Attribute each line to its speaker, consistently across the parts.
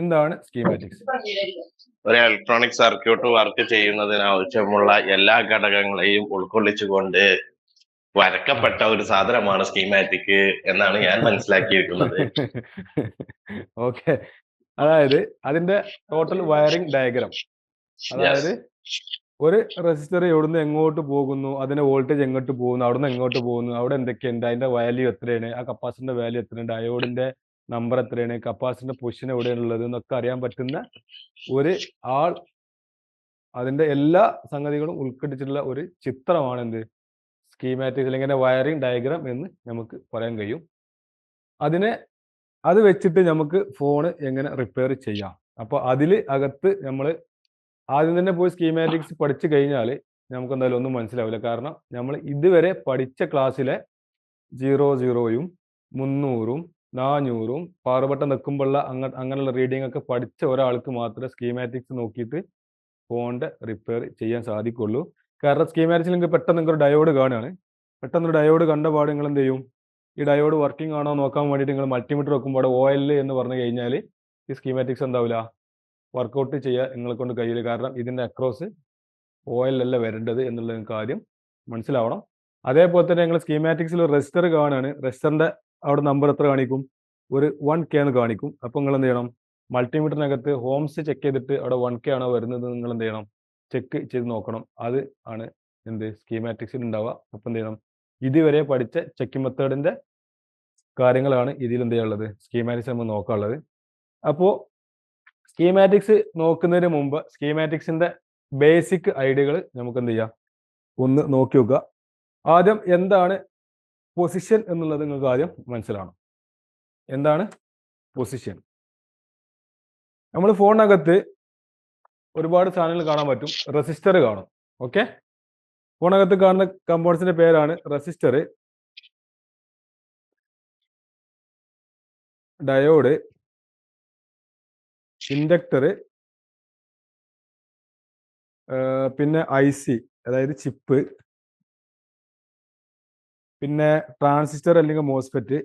Speaker 1: എന്താണ് സ്കീമാറ്റിക്സ്?
Speaker 2: ഒരു electronic circuit work ചെയ്യുന്നതിന് ആവശ്യമുള്ള എല്ലാ ഘടകങ്ങളെയും ഉൾക്കൊള്ളിച്ചുകൊണ്ട് വരക്കപ്പെട്ട ഒരു സാധനമാണ് സ്കീമാറ്റിക് എന്നാണ് ഞാൻ മനസ്സിലാക്കിയിരിക്കുന്നത്.
Speaker 1: ഓക്കെ, അതായത് അതിന്റെ ടോട്ടൽ വയറിംഗ് ഡയഗ്രാം, അതായത് ഒരു റെസിസ്റ്റർ എവിടുന്ന് എങ്ങോട്ട് പോകുന്നു, അതിന്റെ വോൾട്ടേജ് എങ്ങോട്ട് പോകുന്നു, അവിടുന്ന് എങ്ങോട്ട് പോകുന്നു, അവിടെ എന്തൊക്കെയുണ്ട്, അതിന്റെ വാല്യൂ എത്രയാണ്, ആ കപ്പാസിറ്ററിന്റെ വാല്യൂ എത്രയാണ്, ഡയോഡിന്റെ നമ്പർ എത്രയാണ്, കപ്പാസിറ്ററിന്റെ പൊസിഷൻ എവിടെയാണുള്ളത് എന്നൊക്കെ അറിയാൻ പറ്റുന്ന ഒരു ആൾ, അതിന്റെ എല്ലാ സംഗതികളും ഉൾക്കൊള്ളിച്ചിട്ടുള്ള ഒരു ചിത്രമാണ് എന്ത് സ്കീമാറ്റിക്സ് അല്ലെങ്കിൽ വയറിംഗ് ഡയഗ്രാം എന്ന് നമുക്ക് പറയാൻ കഴിയും. അത് വെച്ചിട്ട് നമുക്ക് ഫോൺ എങ്ങനെ റിപ്പയർ ചെയ്യാം. അപ്പോൾ അതിൽ അകത്ത് നമ്മൾ ആദ്യം തന്നെ പോയി സ്കീമാറ്റിക്സ് പഠിച്ചു കഴിഞ്ഞാൽ നമുക്ക് എന്തായാലും ഒന്നും മനസ്സിലാവില്ല. കാരണം നമ്മൾ ഇതുവരെ പഠിച്ച ക്ലാസ്സിലെ 00യും 300ഉം 400ഉം പവർ ബട്ടൺ നിൽക്കുമ്പോഴുള്ള അങ്ങനെയുള്ള റീഡിംഗ് ഒക്കെ പഠിച്ച ഒരാൾക്ക് മാത്രമേ സ്കീമാറ്റിക്സ് നോക്കിയിട്ട് ഫോണിന്റെ റിപ്പയർ ചെയ്യാൻ സാധിക്കുള്ളൂ. കാരണം സ്കീമാറ്റിക്സിൽ നിങ്ങൾക്ക് പെട്ടെന്ന് നിങ്ങൾക്ക് ഒരു ഡയോഡ് കാണുകയാണ്. പെട്ടെന്ന് ഡയോഡ് കണ്ട പാട് നിങ്ങൾ എന്ത് ചെയ്യും, ഈ ഡയോഡ് വർക്കിംഗ് ആണോ നോക്കാൻ വേണ്ടിയിട്ട് നിങ്ങൾ മൾട്ടിമീറ്റർ വെക്കുമ്പോൾ OL എന്ന് പറഞ്ഞു കഴിഞ്ഞാൽ ഈ സ്കീമാറ്റിക്സ് എന്താവില്ല, വർക്കൗട്ട് ചെയ്യാൻ നിങ്ങളെ കൊണ്ട് കഴിയില്ല. കാരണം ഇതിൻ്റെ അക്രോസ് OL അല്ല വരേണ്ടത് എന്നുള്ള നിങ്ങൾക്ക് ആദ്യം മനസ്സിലാവണം. അതേപോലെ തന്നെ നിങ്ങൾ സ്കീമാറ്റിക്സിൽ ഒരു റെസിസ്റ്റർ കാണുകയാണ്. റെസിസ്റ്ററിന്റെ അവിടെ നമ്പർ എത്ര കാണിക്കും, ഒരു 1K എന്ന് കാണിക്കും. അപ്പോൾ നിങ്ങൾ എന്ത് ചെയ്യണം, മൾട്ടിമീറ്ററിനകത്ത് ഹോംസ് ചെക്ക് ചെയ്തിട്ട് അവിടെ 1K ആണോ വരുന്നത് നിങ്ങൾ എന്ത് ചെയ്യണം, ചെക്ക് ചെയ്ത് നോക്കണം. അത് ആണ് എന്ത് സ്കീമാറ്റിക്സിൽ ഉണ്ടാവുക. അപ്പം എന്ത് ചെയ്യണം, ഇതുവരെ പഠിച്ച ചെക്കിംഗ് മെത്തേഡിന്റെ കാര്യങ്ങളാണ് ഇതിൽ എന്ത് ചെയ്യാനുള്ളത്, സ്കീമാറ്റിക്സ് നമ്മൾ നോക്കാനുള്ളത്. അപ്പോൾ സ്കീമാറ്റിക്സ് നോക്കുന്നതിന് മുമ്പ് സ്കീമാറ്റിക്സിന്റെ ബേസിക് ഐഡിയകൾ നമുക്ക് എന്ത് ചെയ്യാം, ഒന്ന് നോക്കി നോക്കുക. ആദ്യം എന്താണ് പൊസിഷൻ എന്നുള്ളത് നിങ്ങൾക്ക് ആദ്യം മനസ്സിലാവണം. എന്താണ് പൊസിഷൻ? നമ്മൾ ഫോണിനകത്ത് ഒരുപാട് സാധനങ്ങൾ കാണാൻ പറ്റും. റെസിസ്റ്റർ കാണും. ഓക്കെ, ഫോണിനകത്ത് കാണുന്ന കമ്പോണൻസിന്റെ പേരാണ് റെസിസ്റ്റർ, ഡയോഡ്, ഇൻഡക്ടർ, പിന്നെ IC അതായത് ചിപ്പ്, പിന്നെ ട്രാൻസിസ്റ്റർ അല്ലെങ്കിൽ മോസ്ഫെറ്റ്,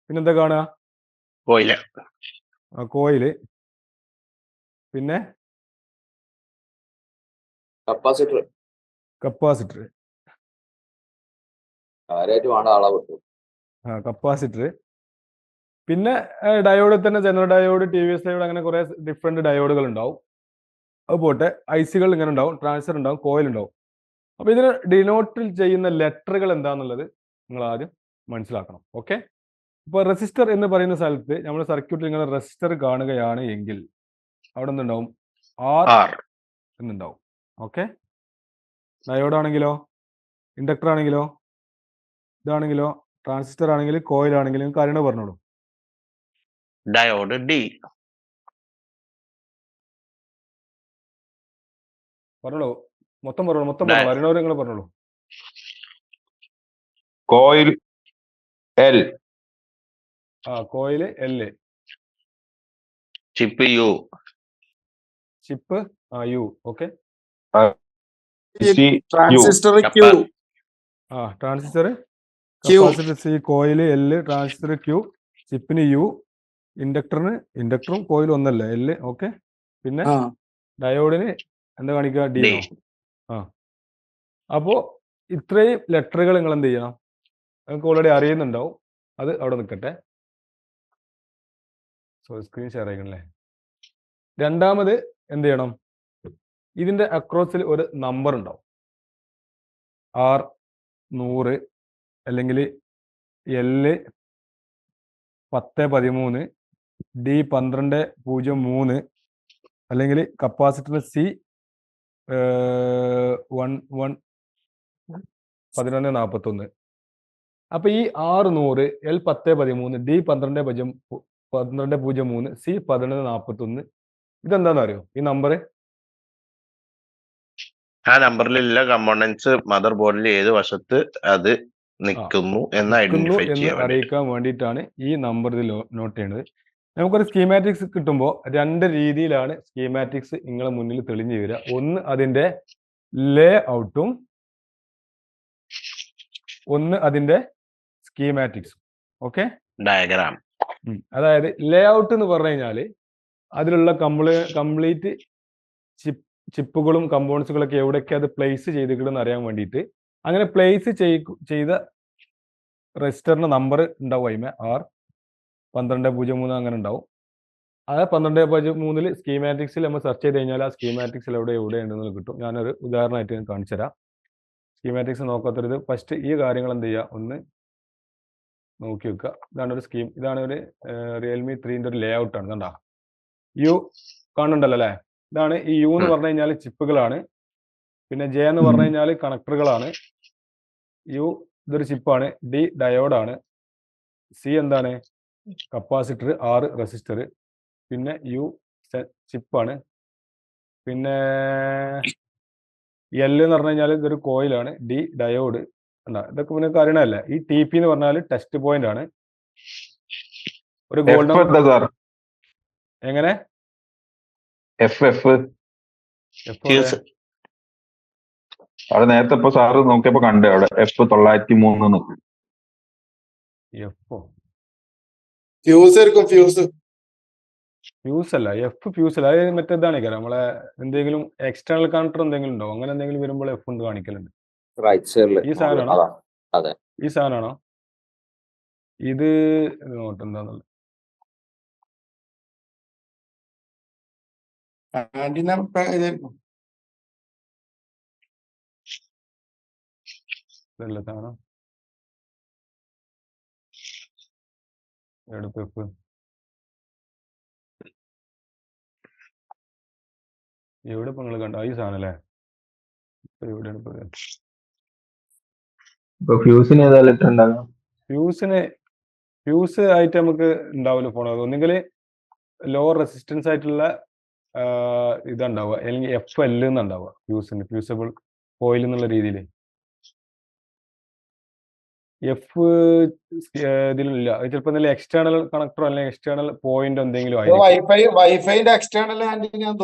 Speaker 1: പിന്നെന്താ കാണുക, കോയില്, പിന്നെ കപ്പാസിറ്റർ, കപ്പാസിറ്റർ, പിന്നെ ഡയോഡ് തന്നെ ജനറൽ ഡയോഡ്, TVS ഡയോഡ്, അങ്ങനെ കുറെ ഡിഫറെന്റ് ഡയോഡുകൾ ഉണ്ടാവും. അത് പോട്ടെ, ICകൾ ഇങ്ങനെ ഉണ്ടാവും, ട്രാൻസിസ്റ്റർ ഉണ്ടാവും, കോയിൽ ഉണ്ടാവും. അപ്പോൾ ഇതിന് ഡിനോട്ടിൽ ചെയ്യുന്ന ലെറ്ററുകൾ എന്താണെന്നുള്ളത് നിങ്ങൾ ആദ്യം മനസ്സിലാക്കണം. ഓക്കെ, ഇപ്പോൾ റെസിസ്റ്റർ എന്ന് പറയുന്ന സ്ഥലത്ത് നമ്മൾ സർക്യൂട്ടിൽ ഇങ്ങനെ റെസിസ്റ്റർ കാണുകയാണ് എങ്കിൽ അവിടെ എന്തുണ്ടാവും, R എന്നുണ്ടാവും. ഓക്കെ, ഡയോഡ് ആണെങ്കിലോ, ഇൻഡക്ടർ ആണെങ്കിലോ, ഇതാണെങ്കിലോ, ട്രാൻസിസ്റ്റർ ആണെങ്കിൽ, കോയിൽ ആണെങ്കിലും നിങ്ങൾക്ക് അറിയണ പറഞ്ഞോളൂ.
Speaker 2: Diode D.
Speaker 1: പറഞ്ഞോളൂ, മൊത്തം പറഞ്ഞോളൂ, അറിയണവർ നിങ്ങൾ പറഞ്ഞോളൂ.
Speaker 3: Coil L.
Speaker 1: Coil L.
Speaker 2: Chip U.
Speaker 1: Chip U. Okay,
Speaker 3: transistor Q.
Speaker 1: Transistor capacitor C, coil L, transistor Q, ചിപ്പിന് U, ഇൻഡക്ടറും കോയിൽ ഒന്നല്ല L. ഓക്കെ, പിന്നെ ഡയോഡിന് എന്താ കാണിക്കുക, D. അപ്പോൾ ഇത്രയും ലെറ്ററുകൾ നിങ്ങൾ എന്ത് ചെയ്യണം, നിങ്ങൾക്ക് ഓൾറെഡി അറിയുന്നുണ്ടാവും. അത് അവിടെ നിൽക്കട്ടെ. സ്ക്രീൻ ഷെയർ ആയിക്കണല്ലേ. രണ്ടാമത് എന്ത് ചെയ്യണം, ഇതിന്റെ അക്രോസിൽ ഒരു നമ്പർ ഉണ്ടാവും. R100 അല്ലെങ്കിൽ L1013, D1203, അല്ലെങ്കിൽ കപ്പാസിറ്റർ C1141. അപ്പൊ ഈ R100, L1013, D1203, C1141 ഇതെന്താണെന്ന് അറിയോ, ഈ നമ്പർ?
Speaker 2: ആ നമ്പറിലുള്ള കമ്പോണൻസ് മദർ ബോർഡിൽ ഏത് വശത്ത് അത് നിൽക്കുന്നു എന്ന്
Speaker 1: അറിയിക്കാൻ വേണ്ടിയിട്ടാണ് ഈ നമ്പർ ഇതിൽ നോട്ട് ചെയ്യുന്നത്. നമുക്കൊരു സ്കീമാറ്റിക്സ് കിട്ടുമ്പോൾ രണ്ട് രീതിയിലാണ് സ്കീമാറ്റിക്സ് നിങ്ങളെ മുന്നിൽ തെളിഞ്ഞു വരിക. ഒന്ന് അതിന്റെ ലേ ഔട്ടും, ഒന്ന് അതിന്റെ സ്കീമാറ്റിക്സും. Okay,
Speaker 2: diagram.
Speaker 1: അതായത് ലേ ഔട്ട് എന്ന് പറഞ്ഞു കഴിഞ്ഞാൽ അതിലുള്ള കംപ്ലീറ്റ് ചിപ്പുകളും കമ്പോണൻസുകളൊക്കെ എവിടെയൊക്കെ അത് പ്ലേസ് ചെയ്തിട്ടുണ്ടെന്ന് അറിയാൻ വേണ്ടിയിട്ട് അങ്ങനെ പ്ലേസ് ചെയ്ത രജിസ്റ്ററിന്റെ നമ്പർ ഉണ്ടാവും അതിമേ R1203 അങ്ങനെ ഉണ്ടാവും. അത് 1203 സ്കീമാറ്റിക്സിൽ നമ്മൾ സെർച്ച് ചെയ്ത് കഴിഞ്ഞാൽ ആ സ്കീമാറ്റിക്സിൽ എവിടെ ഉണ്ടെന്ന് കിട്ടും. ഞാനൊരു ഉദാഹരണമായിട്ട് ഞാൻ കാണിച്ചു തരാം. സ്കീമാറ്റിക്സ് നോക്കാത്തത് ഫസ്റ്റ് ഈ കാര്യങ്ങൾ എന്ത് ചെയ്യുക, ഒന്ന് നോക്കി വെക്കുക. ഇതാണ് ഒരു സ്കീം, ഇതാണ് ഒരു റിയൽമി 3ന്റെ ഒരു ലേ ഔട്ടാണ്. കണ്ടാ യു കാണുന്നുണ്ടല്ലോ അല്ലേ? ഇതാണ് ഈ യു എന്ന് പറഞ്ഞു കഴിഞ്ഞാൽ ചിപ്പുകളാണ്. പിന്നെ ജെ എന്ന് പറഞ്ഞു കഴിഞ്ഞാൽ കണക്ടറുകളാണ്. യു ഇതൊരു ചിപ്പാണ്. ഡി ഡയോഡാണ്. സി എന്താണ്? കപ്പാസിറ്റർ. R resistor. പിന്നെ യു ചിപ്പാണ്. പിന്നെ എൽ എന്ന് പറഞ്ഞു കഴിഞ്ഞാൽ ഇതൊരു കോയിലാണ്. D diode. ഇതൊക്കെ പിന്നെ അറിയണല്ലേ. ഈ ടി പി എന്ന് പറഞ്ഞാൽ ടെസ്റ്റ് പോയിന്റ് ആണ്. ഒരു ഗോൾഡൻ എങ്ങനെ
Speaker 3: അവിടെ നേരത്തെ ഇപ്പൊ സാറ് നോക്കിയപ്പോ കണ്ടു അവിടെ F903
Speaker 1: ഫ്യൂസ് അല്ല, എഫ് ഫ്യൂസ് അല്ല. അത് മറ്റേതാണ് നമ്മളെ എന്തെങ്കിലും എക്സ്റ്റേണൽ കണക്ടർ എന്തെങ്കിലും ഉണ്ടോ? അങ്ങനെ എന്തെങ്കിലും വരുമ്പോൾ എഫ് ഉണ്ട് കാണിക്കലുണ്ട്. ഈ സാധനമാണോ? ഈ സാധനമാണോ ഇത്? നോട്ട് എന്താന്നുള്ളത് ഇതല്ല സാധനം. എടുപ്പ് എവിടെ ഇപ്പൊ നിങ്ങൾ കണ്ടോ ഈ സാധനം അല്ലേ? എവിടെയാണ്
Speaker 3: ഫ്യൂസിന് ഏതായാലും ഇട്ടുണ്ടാകാം.
Speaker 1: ഫ്യൂസ് ആയിട്ട് നമുക്ക് ഉണ്ടാവില്ല ഫോൺ. ഒന്നുകിൽ ലോവർ റെസിസ്റ്റൻസ് ആയിട്ടുള്ള ഇതുണ്ടാവുക, അല്ലെങ്കിൽ FL എന്നുണ്ടാവുക ഫ്യൂസിന്, ഫ്യൂസബിൾ കോയിൽ എന്നുള്ള രീതിയിൽ. എഫ് ഇതിലില്ല. ചിലപ്പോൾ എന്തെങ്കിലും എക്സ്റ്റേണൽ കണക്ടറോ അല്ലെങ്കിൽ എക്സ്റ്റേണൽ പോയിന്റ് എന്തെങ്കിലും ആയിരിക്കും.
Speaker 4: വൈഫൈന്റെ എക്സ്റ്റേണൽ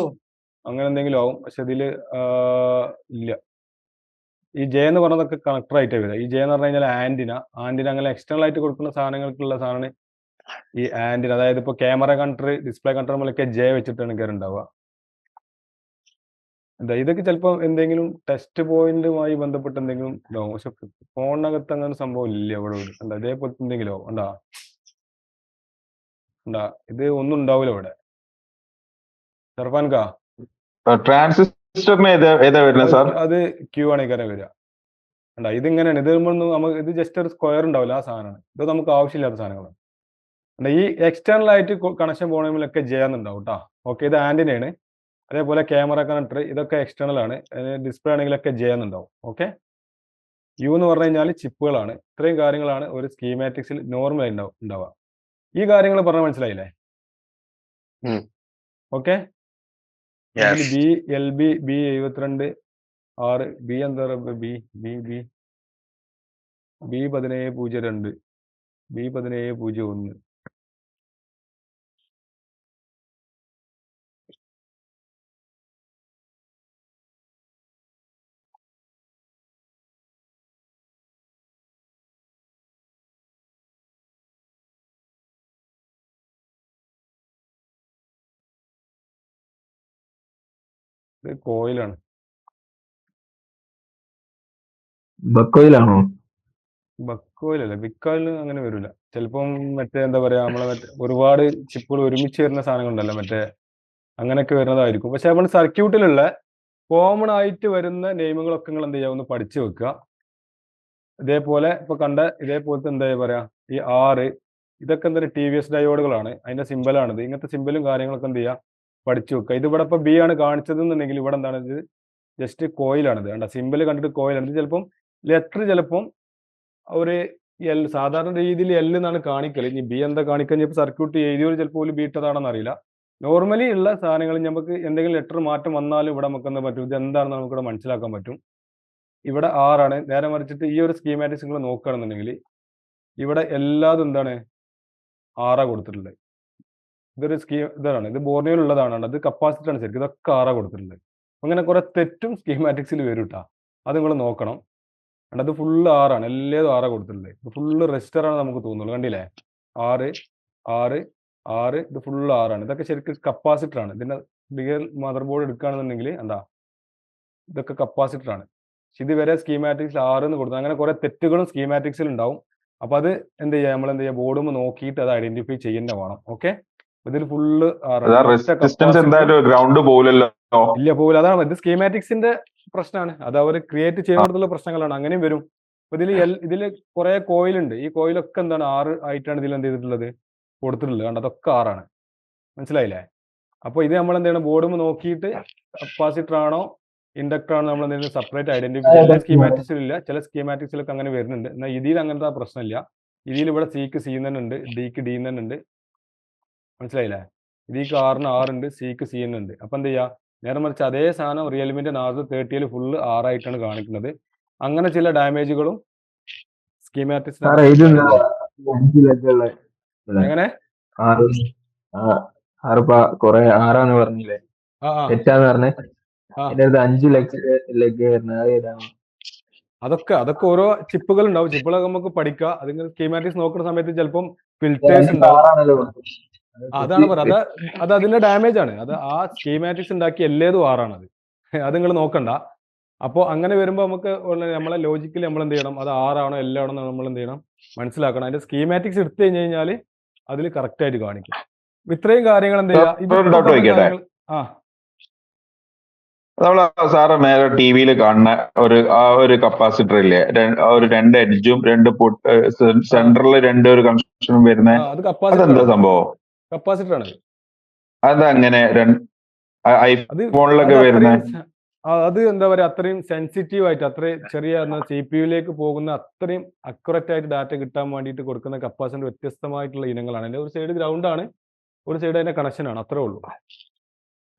Speaker 1: അങ്ങനെ എന്തെങ്കിലും ആവും. പക്ഷെ ഇതില് ഇല്ല. ഈ ജെ എന്ന് പറഞ്ഞതൊക്കെ കണക്ടർ ആയിട്ടേ വരിക. ഈ ജെ എന്ന് പറഞ്ഞു കഴിഞ്ഞാൽ ആന്റിന അങ്ങനെ എക്സ്റ്റേണൽ ആയിട്ട് കൊടുക്കുന്ന സാധനങ്ങൾക്കുള്ള സാധനമാണ് ഈ ആന്റിന. അതായത് ഇപ്പൊ ക്യാമറ കൺട്രി, ഡിസ്പ്ലേ കൺട്രോളൊക്കെ ജെ വെച്ചിട്ടാണ് കയറുണ്ടാവുക. എന്താ ഇതൊക്കെ ചിലപ്പോൾ എന്തെങ്കിലും ടെസ്റ്റ് പോയിന്റുമായി ബന്ധപ്പെട്ട് എന്തെങ്കിലും ഇതാവും. പക്ഷെ ഫോണിനകത്ത് അങ്ങനെ സംഭവം ഇല്ല ഇവിടെ. എന്താ ഇതേപോലത്തെ എന്തെങ്കിലും ആവും. ഉണ്ടാ ഇത് ഒന്നും ഉണ്ടാവില്ല ഇവിടെ. സർഫാൻകാ
Speaker 3: ട്രാൻസിസ്റ്ററിന് ഏതാ വരുന്നത് സാർ?
Speaker 1: അത് ക്യൂ ആണ് ഇങ്ങനെ വരിക. ഇതിങ്ങനെയാണ്. ഇത് നമുക്ക് ഇത് ജസ്റ്റ് ഒരു സ്ക്വയർ ഉണ്ടാവില്ല, ആ സാധനമാണ്. ഇത് നമുക്ക് ആവശ്യമില്ലാത്ത സാധനങ്ങളാണ്. ഈ എക്സ്റ്റേണൽ ആയിട്ട് കണക്ഷൻ പോകണമെങ്കിലൊക്കെ ചെയ്യാന്നുണ്ടാവും കേട്ടോ. ഓക്കെ, ഇത് ആന്റിനയാണ്. അതേപോലെ ക്യാമറ കണക്ടർ ഇതൊക്കെ എക്സ്റ്റേണൽ ആണ്. ഡിസ്പ്ലേ ആണെങ്കിലൊക്കെ ചെയ്യാന്നുണ്ടാവും. ഓക്കെ, യു എന്ന് പറഞ്ഞു കഴിഞ്ഞാൽ ചിപ്പുകളാണ്. ഇത്രയും കാര്യങ്ങളാണ് ഒരു സ്കീമാറ്റിക്സിൽ നോർമൽ ഉണ്ടാവുക. ഈ കാര്യങ്ങൾ പറഞ്ഞാൽ മനസ്സിലായില്ലേ? Okay, B L B B72 6 B എന്താ B1702 B1701. ഇത് കോയിലാണ്.
Speaker 3: ബക്കോയിലാണോ?
Speaker 1: ബക്കോയിലല്ല, ബിക്കോയിൽ അങ്ങനെ വരില്ല. ചിലപ്പം മറ്റേ എന്താ പറയാ, നമ്മളെ മറ്റേ ഒരുപാട് ചിപ്പുകൾ ഒരുമിച്ച് വരുന്ന സാധനങ്ങളുണ്ടല്ലോ, മറ്റേ അങ്ങനെയൊക്കെ വരുന്നതായിരിക്കും. പക്ഷെ നമ്മൾ സർക്യൂട്ടിലുള്ള കോമൺ ആയിട്ട് വരുന്ന നെയിമുകളൊക്കെ നിങ്ങൾ എന്ത് ചെയ്യുക, ഒന്ന് പഠിച്ചു വെക്കുക. ഇതേപോലെ ഇപ്പൊ കണ്ട ഇതേപോലത്തെ എന്താ പറയാ, ഈ R ഇതൊക്കെ എന്താ TVS ഡയോഡുകളാണ്. അതിന്റെ സിമ്പലാണിത്. ഇങ്ങനത്തെ സിമ്പലും കാര്യങ്ങളൊക്കെ എന്ത് ചെയ്യുക, പഠിച്ചു വെക്കുക. ഇതിവിടെ ഇപ്പൊ B ആണ് കാണിച്ചതെന്നുണ്ടെങ്കിൽ ഇവിടെ എന്താണ് ഇത്, ജസ്റ്റ് കോയിലാണിത്. കണ്ട സിമ്പൽ കണ്ടിട്ട് കോയിലാണ്. ചിലപ്പം ലെറ്റർ ചിലപ്പം ഒരു എൽ, സാധാരണ രീതിയിൽ L എന്നാണ് കാണിക്കല്. ഇനി B എന്താ കാണിക്കുക, സർക്യൂട്ട് എഴുതിയൊരു ചിലപ്പോൾ B ഇട്ടതാണെന്ന് അറിയില്ല. നോർമലി ഉള്ള സാധനങ്ങൾ നമുക്ക് എന്തെങ്കിലും ലെറ്റർ മാറ്റം വന്നാലും ഇവിടെ നമുക്ക് എന്താ പറ്റും, ഇത് എന്താണെന്ന് നമുക്കിവിടെ മനസ്സിലാക്കാൻ പറ്റും. ഇവിടെ R ആണ്. നേരെ മറിച്ചിട്ട് ഈ ഒരു സ്കീമാറ്റിക്സ് നിങ്ങൾ നോക്കുകയാണെന്നുണ്ടെങ്കിൽ ഇവിടെ എല്ലാതും എന്താണ്, R കൊടുത്തിട്ടുള്ളത്. ഇതൊരു ഇതാണ്, ഇത് ബോർണിയോയിലുള്ളതാണ്. അത് കപ്പാസിറ്റർ ആണ് ശരിക്കും. ഇതൊക്കെ R കൊടുത്തിട്ടുള്ളത്. അങ്ങനെ കുറെ തെറ്റും സ്കീമാറ്റിക്സിൽ വരും കേട്ടോ. അത് നിങ്ങൾ നോക്കണം. അത് ഫുള്ള് R ആണ്. എല്ലാതും R കൊടുത്തിട്ടുള്ളത്. ഫുള്ള് റെസിസ്റ്റർ ആണ് നമുക്ക് തോന്നുള്ളൂ. കണ്ടില്ലേ, R 6 6 ഇത് ഫുള്ള് 6 ആണ്. ഇതൊക്കെ ശരിക്കും കപ്പാസിറ്റർ ആണ്. ഇതിന്റെ റിയൽ മദർ ബോർഡ് എടുക്കുകയാണെന്നുണ്ടെങ്കിൽ എന്താ ഇതൊക്കെ കപ്പാസിറ്റർ ആണ്. പക്ഷെ ഇതുവരെ സ്കീമാറ്റിക്സിൽ 6 എന്ന് കൊടുത്തു. അങ്ങനെ കുറെ തെറ്റുകളും സ്കീമാറ്റിക്സിൽ ഉണ്ടാവും. അപ്പൊ അത് എന്ത് ചെയ്യുക, നമ്മൾ എന്ത് ചെയ്യുക, ബോർഡും നോക്കിയിട്ട് അത് ഐഡന്റിഫൈ ചെയ്യുന്ന വേണം. ഓക്കെ, ഇതിൽ ഫുള്ള്
Speaker 3: റെസിസ്റ്റൻസ് എന്തായാലും ഗ്രൗണ്ട് പോലല്ലോ.
Speaker 1: ഇല്ല, പോകില്ല. അതാണ് ഇത് സ്കീമാറ്റിക്സിന്റെ പ്രശ്നമാണ്. അത് അവർ ക്രിയേറ്റ് ചെയ്യുന്നിടത്തുള്ള പ്രശ്നങ്ങളാണ്. അങ്ങനെയും വരും. അപ്പൊ ഇതില് കുറെ കോയിൽ ഉണ്ട്. ഈ കോയിലൊക്കെ എന്താണ് 6 ആയിട്ടാണ് ഇതിൽ എന്ത് ചെയ്തിട്ടുള്ളത്, കൊടുത്തിട്ടുള്ളത്. കണ്ടോ, അതൊക്കെ 6 ആണ്. മനസ്സിലായില്ലേ? അപ്പൊ ഇത് നമ്മൾ എന്ത് ചെയ്യണം, ബോർഡും നോക്കിയിട്ട് കപ്പാസിറ്റർ ആണോ ഇൻഡക്ടർ ആണോ നമ്മൾ എന്തെങ്കിലും സെപ്പറേറ്റ് ഐഡന്റിഫൈ ചെയ്യുക. എല്ലാ സ്കീമാറ്റിക്സിലില്ല, ചില സ്കീമാറ്റിക്സിലൊക്കെ അങ്ങനെ വരുന്നുണ്ട്. എന്നാൽ ഇതിൽ അങ്ങനത്തെ പ്രശ്നമില്ല. ഇതിൽ ഇവിടെ സിക്ക് സി തന്നെ ഉണ്ട്, ഡിക്ക് ഡി തന്നെ ഉണ്ട്. മനസ്സിലായില്ലേ? ഇതിക്ക് 6 ഉണ്ട്, സിക്ക് സി ഉണ്ട്. അപ്പൊ എന്ത് ചെയ്യുക, നേരെ മറിച്ച് അതേ സാധനം റിയൽമിന്റെ നാർസോ 30 ഫുള്ള് 6 ആയിട്ടാണ് കാണിക്കുന്നത്. അങ്ങനെ ചില ഡാമേജുകളും സ്കീമാറ്റിക്സ് എങ്ങനെ
Speaker 4: കൊറേ 6 പറഞ്ഞില്ലേ, തെറ്റാന്ന് പറഞ്ഞേ. 5 ലക്ഷം
Speaker 1: അതൊക്കെ ഓരോ ചിപ്പുകൾ ഉണ്ടാവും. ചിപ്പുകളൊക്കെ നമുക്ക് പഠിക്കാം. അതിങ്ങനെ സ്കീമാറ്റിക്സ് നോക്കുന്ന സമയത്ത് ചിലപ്പം ഫിൽറ്റേഴ്സ് ഉണ്ടാവും. അതാണ് പറയുക, അത് അതിന്റെ ഡാമേജ് ആണ്. അത് ആ സ്കീമാറ്റിക്സ് ഉണ്ടാക്കിയ എല്ലാതും 6 ആണത്. അത് നിങ്ങൾ നോക്കണ്ട. അപ്പോൾ അങ്ങനെ വരുമ്പോൾ നമുക്ക് നമ്മളെ ലോജിക്കലി നമ്മൾ എന്ത് ചെയ്യണം, അത് 6 ആണോ എല്ലാം ആണോ നമ്മൾ എന്ത് ചെയ്യണം, മനസ്സിലാക്കണം. അതിന്റെ സ്കീമാറ്റിക്സ് എടുത്തു കഴിഞ്ഞ് കഴിഞ്ഞാൽ അതിൽ കറക്റ്റ് ആയിട്ട് കാണിക്കും. ഇത്രയും കാര്യങ്ങൾ എന്ത് ചെയ്യാം.
Speaker 3: നമ്മള് സാറ് മേലെ ടി വിയിൽ കാണുന്ന ഒരു കപ്പാസിറ്റർ ഇല്ലേ, ഒരു 2 എഡ്ജും 2 സെന്ററിൽ 2 ഒരു കണക്ഷനും വരുന്ന, അതെന്താ സംഭവം?
Speaker 1: കപ്പാസിറ്റർ ആണ്.
Speaker 3: അതങ്ങനെ ഐഫോണിലൊക്കെ വരുന്ന,
Speaker 1: അത് എന്താ പറയാ, അത്രയും സെൻസിറ്റീവ് ആയിട്ട് അത്രയും ചെറിയ CPU പോകുന്ന അത്രയും അക്യുറേറ്റ് ആയിട്ട് ഡാറ്റ കിട്ടാൻ വേണ്ടിയിട്ട് കൊടുക്കുന്ന കപ്പാസിറ്റർ വ്യത്യസ്തമായിട്ടുള്ള ഇനങ്ങളാണ്. അതിന്റെ ഒരു സൈഡ് ഗ്രൗണ്ട് ആണ്, ഒരു സൈഡ് അതിന്റെ കണക്ഷൻ ആണ്. അത്രേ ഉള്ളൂ.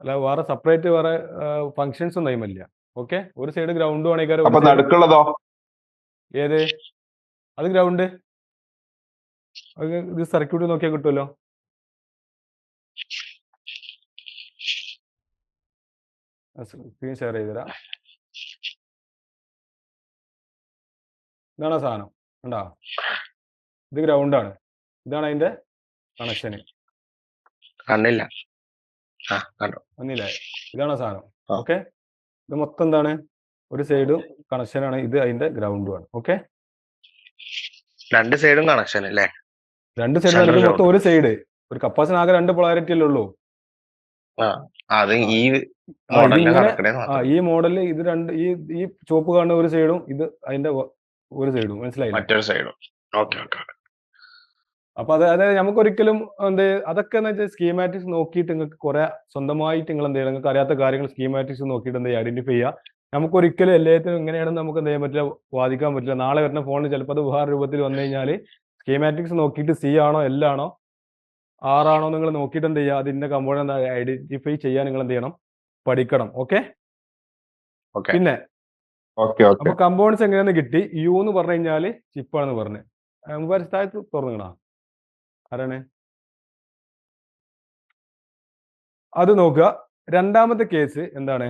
Speaker 1: അല്ല വേറെ സെപ്പറേറ്റ് വേറെ ഫങ്ഷൻസ് ഒന്നും അതിമില്ല. ഓക്കെ, ഒരു സൈഡ് ഗ്രൗണ്ടും ആണെങ്കിൽ
Speaker 3: നടുക്കുള്ളതോ
Speaker 1: ഏത്, അത് ഗ്രൗണ്ട്. ഇത് സർക്യൂട്ട് നോക്കിയാൽ കിട്ടുമല്ലോ. സ്ക്രീൻ ഷെയർ ചെയ്തുതരാം. ഇതാണ് ആ സാധനം, കണ്ടോ? ഇത് ഗ്രൗണ്ടാണ്, ഇതാണ് അതിന്റെ കണക്ഷന്.
Speaker 2: കണ്ടില്ല,
Speaker 1: ഒന്നില്ലേ? ഇതാണ് ആ സാധനം. ഓക്കെ, ഇത് മൊത്തം എന്താണ്, ഒരു സൈഡും കണക്ഷനാണ്, ഇത് അതിന്റെ ഗ്രൗണ്ടുമാണ്. ഓക്കെ,
Speaker 2: 2 സൈഡും കണക്ഷൻ അല്ലേ?
Speaker 1: 2 സൈഡ് മൊത്തം ഒരു സൈഡ്. ഒരു കപ്പാസിറ്റർ ആകെ 2 പൊളാരിറ്റി അല്ലേ ഉള്ളൂ. ഈ മോഡലിൽ ഇത് ഈ ചുവപ്പ് കാണുന്ന ഒരു സൈഡും ഇത് അതിന്റെ ഒരു സൈഡും, മനസ്സിലായി?
Speaker 2: മറ്റൊരു സൈഡും.
Speaker 1: അപ്പൊ അതായത് നമുക്കൊരിക്കലും അതൊക്കെ എന്ന് വെച്ചാൽ സ്കീമാറ്റിക്സ് നോക്കിയിട്ട് നിങ്ങൾക്ക് കുറെ സ്വന്തമായിട്ട് നിങ്ങൾ എന്ത് ചെയ്യുക, നിങ്ങൾക്ക് അറിയാത്ത കാര്യങ്ങൾ സ്കീമാറ്റിക്സ് നോക്കിയിട്ട് എന്ത് ചെയ്യുക, ഐഡന്റിഫൈ ചെയ്യുക. നമുക്കൊരിക്കലും എല്ലാത്തിനും ഇങ്ങനെയാണെന്ന് നമുക്ക് എന്ത് ചെയ്യാൻ പറ്റില്ല, വാദിക്കാൻ പറ്റില്ല. നാളെ വരുന്ന ഫോണിൽ ചിലപ്പോൾ അത് വേറെ രൂപത്തിൽ വന്നു കഴിഞ്ഞാൽ സ്കീമാറ്റിക്സ് നോക്കിയിട്ട് സി ആണോ എൽ ആണോ 6 ആണോ നിങ്ങൾ നോക്കിയിട്ട് എന്ത് ചെയ്യുക, അതിന്റെ കമ്പോണന്റ് ഐഡന്റിഫൈ ചെയ്യാൻ നിങ്ങൾ എന്ത് ചെയ്യണം, പഠിക്കണം. ഓക്കെ, പിന്നെ അപ്പൊ കമ്പോണൻസ് എങ്ങനെയാന്ന് കിട്ടി. യു എന്ന് പറഞ്ഞു കഴിഞ്ഞാല് ചിപ്പാണെന്ന് പറഞ്ഞു. താഴത്ത് തുറന്നുകണ ആരാണ് അത് നോക്കുക. രണ്ടാമത്തെ കേസ് എന്താണ്,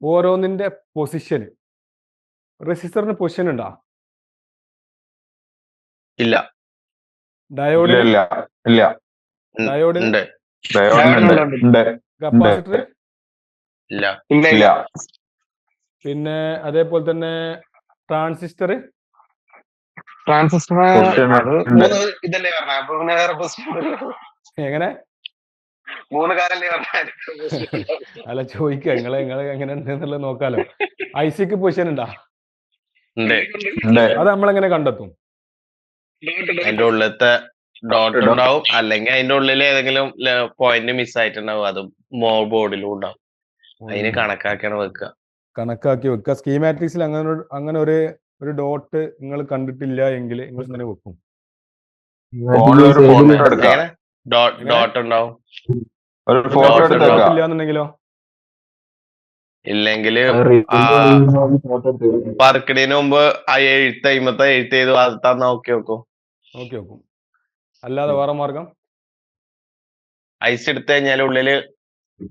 Speaker 1: ഓരോന്നിന്റെ പൊസിഷൻ. റെസിസ്റ്ററിന് പൊസിഷൻ ഉണ്ടോ?
Speaker 2: ഇല്ല.
Speaker 1: ഡയോഡിന് കപ്പാസിറ്റർ
Speaker 2: ഇല്ല.
Speaker 1: പിന്നെ അതേപോലെ തന്നെ ട്രാൻസിസ്റ്റർ എങ്ങനെ അല്ല ചോദിക്കുക, നിങ്ങളെ എങ്ങനെ ഉണ്ടെന്നുള്ളത് നോക്കാലോ. ഐസിക്ക് പൊസിഷൻ ഉണ്ടാ? അത് നമ്മളെങ്ങനെ കണ്ടെത്തും?
Speaker 2: അതിന്റെ ഉള്ളിലത്തെ ഡോട്ട് ഉണ്ടാവും, അല്ലെങ്കിൽ അതിന്റെ ഉള്ളിൽ ഏതെങ്കിലും പോയിന്റ് മിസ് ആയിട്ടുണ്ടാവും, അതും ബോർഡിലും ഉണ്ടാവും. അതിന് കണക്കാക്കി വെക്കുക. സ്കീമാറ്റിക്സിൽ അങ്ങനെ ഒരു ഡോട്ട് നിങ്ങൾ കണ്ടിട്ടില്ല എങ്കിൽ നിങ്ങൾ ഇങ്ങനെ വെക്കും. ഡോട്ട് ഉണ്ടാവും,
Speaker 1: ഇല്ലാന്നുണ്ടെങ്കിലോ?
Speaker 2: ഇല്ലെങ്കില് പറക്കണേന് മുമ്പ് ആ എഴുത്ത് ചെയ്തു അത് നോക്കി വെക്കും.
Speaker 1: അല്ലാതെ വേറെ മാർഗം?
Speaker 2: ഐസ് എടുത്തു കഴിഞ്ഞാൽ ഉള്ളില്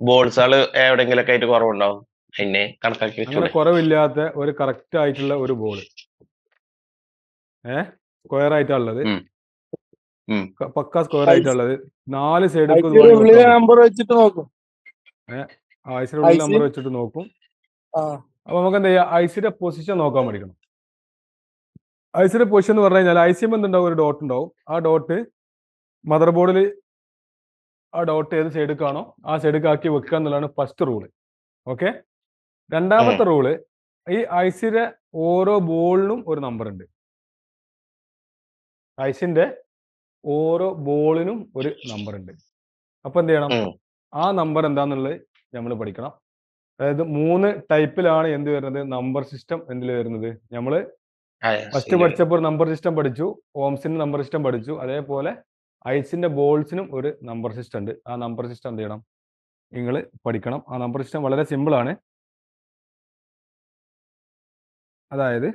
Speaker 2: ബോൾസുകള് എവിടെങ്കിലൊക്കെ ആയിട്ട് കുറവുണ്ടാവും, അതിനെ കണക്കാക്കി.
Speaker 1: അങ്ങനെ കുറവില്ലാത്ത ഒരു കറക്റ്റ് ആയിട്ടുള്ള ഒരു ബോൾ സ്ക്വയർ ആയിട്ടുള്ളത് പക്ക സ്ക്വയർ ആയിട്ടുള്ളത് 4 സൈഡിൽ
Speaker 5: ഉള്ളിലെ നമ്പർ വെച്ചിട്ട് നോക്കും.
Speaker 1: ഐസിയുടെ ഉള്ളിൽ നമ്പർ വെച്ചിട്ട് നോക്കും. അപ്പൊ നമുക്ക് എന്താ ചെയ്യാം, ഐസിയുടെ പൊസിഷൻ നോക്കാൻ പഠിക്കണം. ഐസിയുടെ പൊസിഷൻ എന്ന് പറഞ്ഞു കഴിഞ്ഞാൽ ഐസിയും എന്തുണ്ടാവും, ഒരു ഡോട്ട് ഉണ്ടാവും. ആ ഡോട്ട് മദർ ബോർഡിൽ ആ ഡോട്ട് ഏത് സൈഡിലേക്കാണോ ആ സൈഡിലേക്ക് ആക്കി വെക്കുക എന്നുള്ളതാണ് ഫസ്റ്റ് റൂള്. ഓക്കെ. രണ്ടാമത്തെ റൂള്, ഈ ഐസിയുടെ ഓരോ ബോളിനും ഒരു നമ്പർ ഉണ്ട്. ഐസിന്റെ ഓരോ ബോളിനും ഒരു നമ്പർ ഉണ്ട്. അപ്പൊ എന്ത് ചെയ്യണം, ആ നമ്പർ എന്താന്നുള്ളത് നമ്മൾ പഠിക്കണം. അതായത് 3 ടൈപ്പിലാണ് എന്ത് വരുന്നത്, നമ്പർ സിസ്റ്റം എന്തിൽ വരുന്നത്. നമ്മള് ഫസ്റ്റ് പഠിച്ചപ്പോൾ നമ്പർ സിസ്റ്റം പഠിച്ചു, ഓംസിന്റെ നമ്പർ സിസ്റ്റം പഠിച്ചു. അതേപോലെ ഐസിന്റെ ബോൾസിനും ഒരു നമ്പർ സിസ്റ്റം ഉണ്ട്. ആ നമ്പർ സിസ്റ്റം എന്ത് ചെയ്യണം, നിങ്ങൾ പഠിക്കണം. ആ നമ്പർ സിസ്റ്റം വളരെ സിമ്പിൾ ആണ്. അതായത്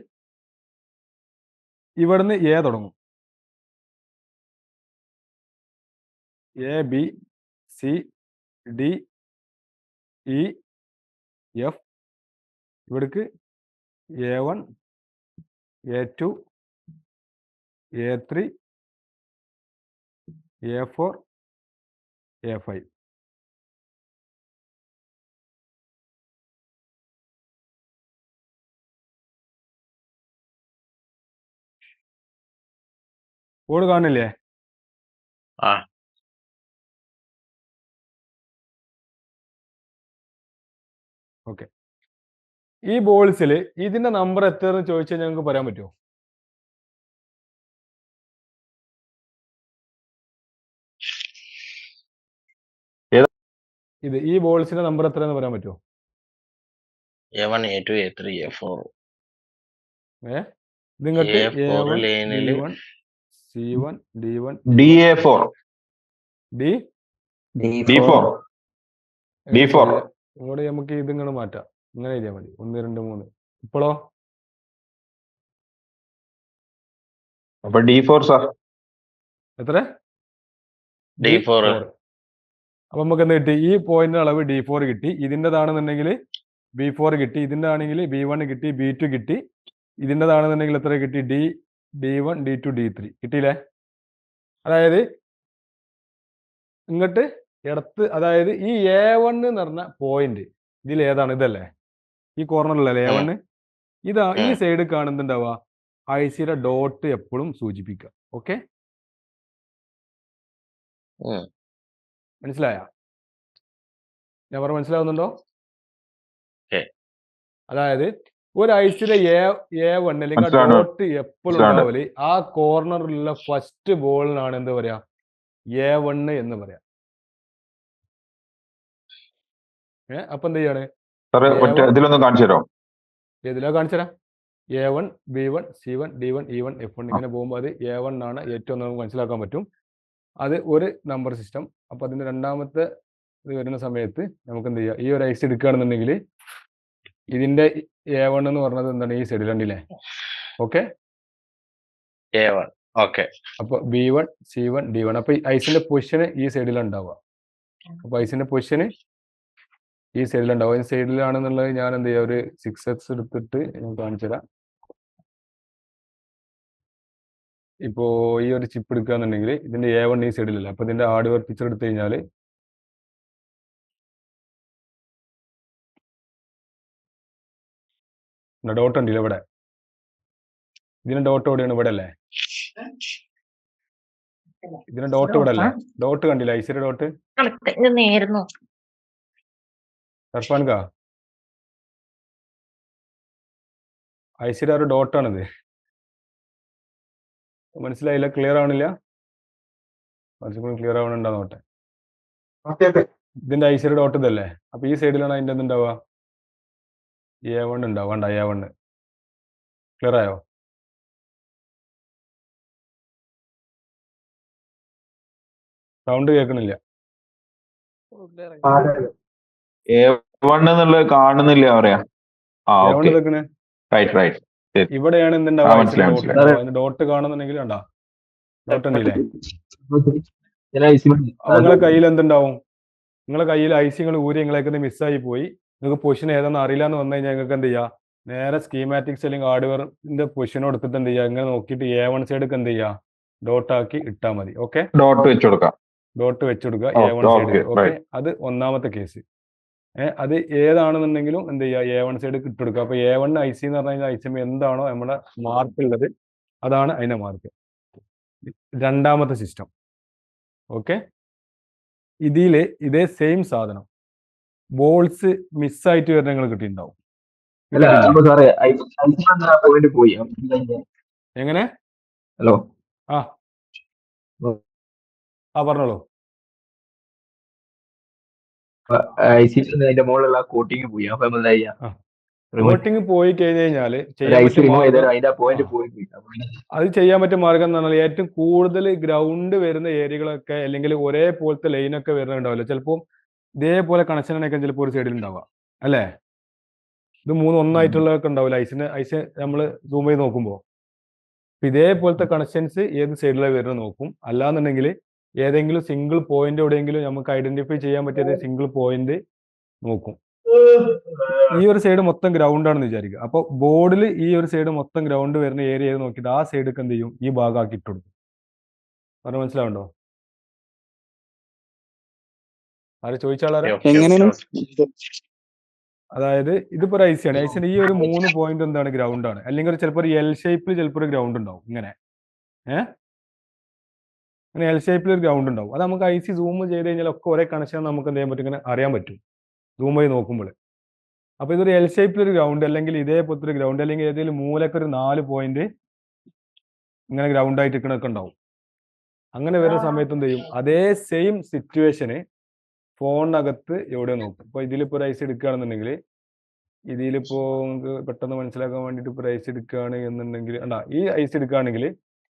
Speaker 1: ഇവിടുന്ന് എ തുടങ്ങും, A B C D E F. ഇവിടേക്ക് A1 A2 A3 A4 A5. Board കാണില്ലേ? ഓക്കെ. ഈ ബോൾസിൽ ഇതിന്റെ നമ്പർ എത്രയെന്ന് ചോദിച്ചാൽ ഞങ്ങൾക്ക് പറയാൻ പറ്റുമോ? ഇത് ഈ ബോൾസിന്റെ നമ്പർ എത്രയെന്ന് പറയാൻ പറ്റുമോ?
Speaker 2: A1 A2 A3 A4.
Speaker 1: ഇതിങ്ങട്ട്
Speaker 2: A4 ലൈനിൽ
Speaker 1: B1 C1 D1
Speaker 3: DA4 D4
Speaker 1: ഇങ്ങോട്ട് നമുക്ക് ഇതിങ്ങനെ മാറ്റാം. ഇങ്ങനെ എഴുതിയാൽ മതി. 1 2 3. ഇപ്പോഴോ?
Speaker 3: അപ്പൊ D4 സാർ.
Speaker 1: എത്ര?
Speaker 2: D4.
Speaker 1: അപ്പൊ നമുക്ക് എന്താ കിട്ടി, ഈ പോയിന്റിന്റെ അളവ് D4 കിട്ടി. ഇതിൻ്റെതാണെന്നുണ്ടെങ്കിൽ B4 കിട്ടി. ഇതിന്റെ ആണെങ്കിൽ B1 കിട്ടി, B2 കിട്ടി. ഇതിൻ്റെതാണെന്നുണ്ടെങ്കിൽ എത്ര കിട്ടി, D1 D2 D3 കിട്ടിയില്ലേ? അതായത് ഇങ്ങോട്ട് ഇടത്ത്, അതായത് ഈ A1 എന്ന് പറഞ്ഞ പോയിന്റ് ഇതിൽ ഏതാണ്, ഇതല്ലേ, ഈ കോർണറിലല്ലേ A1. ഇതാ ഈ സൈഡ് കാണുന്നുണ്ടാവുക ഐസിയുടെ ഡോട്ട് എപ്പോഴും സൂചിപ്പിക്കുക. ഓക്കെ, മനസ്സിലായ? ഞാൻ പറഞ്ഞ മനസ്സിലാവുന്നുണ്ടോ? അതായത് ഒരു ഐസിയുടെ A1 അല്ലെങ്കിൽ ഡോട്ട് എപ്പോഴും ഉണ്ടാവല് ആ കോർണറിലുള്ള ഫസ്റ്റ് ബോളിനാണ് എന്ത് പറയാ, A1 എന്ന് പറയാം. അപ്പൊ എന്ത് ചെയ്യാണ്,
Speaker 3: ഇതിലൊന്ന് കാണിച്ചു തരാം.
Speaker 1: ഏതിലാ കാണിച്ചു തരാം. A1 B1 C1 D1 E1 F1 ഇങ്ങനെ പോകുമ്പോൾ അത് A1 ആണ് ഏറ്റവും നമുക്ക് മനസ്സിലാക്കാൻ പറ്റും. അത് ഒരു നമ്പർ സിസ്റ്റം. അപ്പൊ അതിന്റെ രണ്ടാമത്തെ ഇത് വരുന്ന സമയത്ത് നമുക്ക് എന്ത് ചെയ്യാം, ഈ ഒരു ഐസ് എടുക്കുകയാണെന്നുണ്ടെങ്കിൽ ഇതിന്റെ A1 എന്ന് പറഞ്ഞത് എന്താണ്, ഈ സൈഡിൽ കണ്ടില്ലേ? Okay,
Speaker 2: A1. ഓക്കെ.
Speaker 1: അപ്പൊ B1 C1 D1. അപ്പൊ ഐസിന്റെ പൊസിഷന് ഈ സൈഡിലാണ് ഉണ്ടാവുക. അപ്പൊ ഐസിന്റെ പൊസിഷന് ഈ സൈഡിലുണ്ടാവും. ഈ സൈഡിലാണെന്നുള്ളത് ഞാൻ എന്ത് ചെയ്യാം, ഒരു 6x എടുത്തിട്ട് ഞാൻ കാണിച്ചു തരാം. ഇപ്പോ ഈ ഒരു ചിപ്പ് എടുക്കുകയാണെന്നുണ്ടെങ്കിൽ ഇതിന്റെ A1 ഈ സൈഡിലല്ല. അപ്പൊ ഇതിന്റെ ഹാർഡ്വെയർ പിക്ചർ എടുത്തു കഴിഞ്ഞാൽ ഡോട്ട് ഉണ്ടല്ലോ ഇവിടെ. ഇതിന് ഡോട്ട് എവിടെയാണ്, ഇവിടെ അല്ലേ? ഇതിന് ഡോട്ട് ഇവിടെ അല്ലേ? ഡോട്ട് കണ്ടില്ല, ഐസിയുടെ ഡോട്ട്. സർഫാൻക, ഐസിയുടെ ഒരു ഡോട്ടാണിത്. മനസ്സിലായില്ല? ക്ലിയർ ആവണില്ല? കുറച്ചുകൂടി ക്ലിയർ ആവണുണ്ടോ നോട്ടെ. ഇതിന്റെ ഐസിയുടെ ഡോട്ട് ഇതല്ലേ? അപ്പൊ ഈ സൈഡിലാണ് അതിന്റെ എന്തുണ്ടാവുക, A1 ഉണ്ടാവും. വേണ്ട, A1 ക്ലിയർ ആയോ? സൗണ്ട് കേൾക്കണില്ല.
Speaker 3: A1 എന്നുള്ളത് കാണുന്നില്ല പറയാ.
Speaker 1: ഇവിടെയാണ് എന്തുണ്ടാവുക, ഡോട്ട് കാണുന്നുണ്ടെങ്കിൽ കണ്ടാ ഡോട്ട് ഉണ്ടല്ലേ? നിങ്ങളെ കയ്യിൽ എന്തുണ്ടാവും, നിങ്ങളെ കയ്യിൽ ഐസിങ്ങൾ ഊരി നിങ്ങളേക്ക് മിസ്സായി പോയി, നിങ്ങൾക്ക് പൊസിഷൻ ഏതാണെന്ന് അറിയില്ല എന്ന് വന്നു കഴിഞ്ഞാൽ നിങ്ങൾക്ക് എന്ത് ചെയ്യുക, നേരെ സ്കീമാറ്റിക്സ് അല്ലെങ്കിൽ ഹാർഡ്വെയറിന്റെ പൊസിഷനോ എടുത്തിട്ട് എന്ത് ചെയ്യുക, ഇങ്ങനെ നോക്കിയിട്ട് A1 സൈഡിലേക്ക് എന്ത് ചെയ്യുക, ഡോട്ടാക്കി ഇട്ടാൽ മതി. ഓക്കെ,
Speaker 3: ഡോട്ട് വെച്ച് കൊടുക്കാം.
Speaker 1: ഡോട്ട് വെച്ച് കൊടുക്കുക A1
Speaker 3: ഓക്കെ
Speaker 1: സൈഡിൽ. Okay,
Speaker 3: right.
Speaker 1: അത് ഒന്നാമത്തെ കേസ്. അത് ഏതാണെന്നുണ്ടെങ്കിലും എന്ത് ചെയ്യുക, A1 സൈഡ് ഇട്ടുകൊടുക്കുക. അപ്പോൾ A1 IC എന്ന് പറഞ്ഞു കഴിഞ്ഞാൽ IC എന്താണോ നമ്മുടെ മാർക്ക് ഉള്ളത് അതാണ് അതിന്റെ മാർക്ക്. രണ്ടാമത്തെ സിസ്റ്റം. ഓക്കെ, ഇതില് ഇതേ സെയിം സാധനം ബോൾസ് മിസ്സായിട്ട് വരുന്ന നിങ്ങൾ കിട്ടിയിട്ടുണ്ടാവും.
Speaker 4: അല്ല അപ്പൊ സാറേ പോയിന്റ് പോയി.
Speaker 1: എങ്ങനെ?
Speaker 4: ഹലോ
Speaker 1: ആ പറഞ്ഞോളൂ.
Speaker 4: അതിന്റെ മുകളിലുള്ള കോട്ടിങ് പോയി. അപ്പൊ എന്താ ചെയ്യാ?
Speaker 1: കോട്ടിങ് പോയി കഴിഞ്ഞ് കഴിഞ്ഞാല്
Speaker 4: അതിന്റെ പോയിന്റ് പോയി.
Speaker 1: അത് ചെയ്യാൻ പറ്റിയ മാർഗം എന്ന് പറഞ്ഞാൽ ഏറ്റവും കൂടുതൽ ഗ്രൗണ്ട് വരുന്ന ഏരിയകളൊക്കെ അല്ലെങ്കിൽ ഒരേപോലത്തെ ലൈനൊക്കെ വരുന്നുണ്ടാവില്ല. ചിലപ്പോൾ ഇതേപോലെ കണക്ഷനൊക്കെ ചിലപ്പോൾ ഒരു സൈഡിൽ ഉണ്ടാവുക അല്ലേ? ഇത് മൂന്ന് ഒന്നായിട്ടുള്ളതൊക്കെ ഉണ്ടാവില്ല. ഐസ് നമ്മൾ സൂം ചെയ്ത് നോക്കുമ്പോൾ ഇതേപോലത്തെ കണക്ഷൻസ് ഏത് സൈഡിലാണ് വരുന്നത് നോക്കും. അല്ലാന്നുണ്ടെങ്കിൽ ഏതെങ്കിലും സിംഗിൾ പോയിന്റ് എവിടെയെങ്കിലും നമുക്ക് ഐഡന്റിഫൈ ചെയ്യാൻ പറ്റിയത് സിംഗിൾ പോയിന്റ് നോക്കും. ഈ ഒരു സൈഡ് മൊത്തം ഗ്രൗണ്ട് ആണെന്ന് വിചാരിക്കുക. അപ്പൊ ബോർഡിൽ ഈ ഒരു സൈഡ് മൊത്തം ഗ്രൗണ്ട് വരുന്ന ഏരിയ നോക്കിയിട്ട് ആ സൈഡൊക്കെ എന്ത് ചെയ്യും, ഈ ഭാഗമാക്കി ഇട്ട് കൊടുക്കും. പറഞ്ഞ മനസ്സിലാവുണ്ടോ? ആര് ചോദിച്ചാളാരെ? അതായത് ഇതിപ്പോ ഒരു ഐസിയാണ്. ഐസിന്റെ ഈ ഒരു 3 പോയിന്റ് എന്താണ്, ഗ്രൗണ്ട് ആണ്. അല്ലെങ്കിൽ ഒരു ചിലപ്പോൾ ഒരു എൽ ഷേപ്പിൽ ചിലപ്പോൾ ഒരു ഗ്രൗണ്ട് ഉണ്ടാവും. ഇങ്ങനെ ഇങ്ങനെ എൽ ഷേപ്പിൽ ഒരു ഗ്രൗണ്ട് ഉണ്ടാവും. അത് നമുക്ക് ഐസി സൂം ചെയ്ത് കഴിഞ്ഞാൽ ഒക്കെ ഒരേ കണക്ഷൻ നമുക്ക് എന്ത് ചെയ്യാൻ പറ്റും, ഇങ്ങനെ അറിയാൻ പറ്റും സൂം ചെയ്ത് നോക്കുമ്പോൾ. അപ്പൊ ഇതൊരു എൽ ഷേപ്പിൽ ഒരു ഗ്രൗണ്ട് അല്ലെങ്കിൽ ഇതേപോലത്തെ ഒരു ഗ്രൗണ്ട് അല്ലെങ്കിൽ ഏതെങ്കിലും മൂലക്ക് ഒരു 4 പോയിന്റ് ഇങ്ങനെ ഗ്രൗണ്ട് ആയിട്ട് ഇരിക്കണൊക്കെ ഉണ്ടാവും. അങ്ങനെ വരുന്ന സമയത്ത് എന്ത് ചെയ്യും, അതേ സെയിം സിറ്റുവേഷന് ഫോണിനകത്ത് എവിടെ നോക്കും. ഇപ്പൊ ഇതിലിപ്പോ ഒരു ഐസ് എടുക്കുകയാണെന്നുണ്ടെങ്കിൽ ഇതിലിപ്പോ നമുക്ക് പെട്ടെന്ന് മനസ്സിലാക്കാൻ വേണ്ടിയിട്ട് ഇപ്പോൾ ഐസ് എടുക്കുകയാണ് എന്നുണ്ടെങ്കിൽ ഈ ഐസ് എടുക്കുകയാണെങ്കിൽ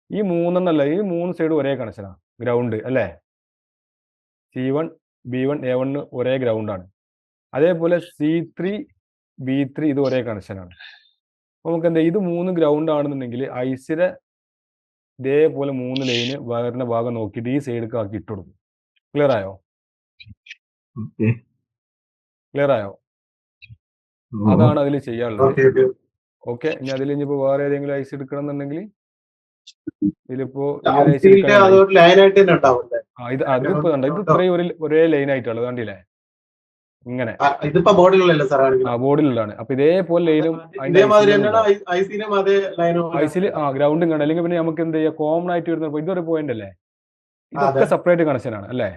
Speaker 1: ഈ 3 ഈ 3 സൈഡ് ഒരേ കണക്ഷനാണ്, ഗ്രൗണ്ട് അല്ലേ? C1 B1 A1 ഒരേ ഗ്രൗണ്ടാണ്. അതേപോലെ C3 B3 ഇത് ഒരേ കണക്ഷനാണ്. അപ്പോൾ നമുക്ക് എന്താ, ഇത് 3 ഗ്രൗണ്ട് ആണെന്നുണ്ടെങ്കിൽ ഐസിലെ ഇതേപോലെ 3 ലൈന് വരുന്ന ഭാഗം നോക്കിയിട്ട് ഈ സൈഡിലേക്ക് ആക്കി ഇട്ട് കൊടുക്കും. ക്ലിയർ ആയോ? ക്ലിയർ ആയോ? അതാണ് അതിൽ ചെയ്യാനുള്ളത്. ഓക്കെ, ഇനി അതിൽ ഇനിയിപ്പോ വേറെ ഏതെങ്കിലും ഐസ് എടുക്കണം എന്നുണ്ടെങ്കിൽ ഇതിലിപ്പോ അതിപ്പോ കണ്ടോ, ഇത് ഇത്രയും ഒരേ ലൈൻ ആയിട്ടുള്ളത് കണ്ടില്ലേ, ഇങ്ങനെ ബോർഡിലാണ്. അപ്പൊ ഇതേപോലെ ലൈനും ഐസിൽ ഗ്രൗണ്ടും കാണാം. അല്ലെങ്കിൽ പിന്നെ നമുക്ക് എന്ത് ചെയ്യാം, കോമൺ ആയിട്ട് വരുന്ന ഇതൊരു പോയിന്റ് അല്ലേ, ഇതൊക്കെ സെപ്പറേറ്റ് കണക്ഷൻ ആണ് അല്ലേ?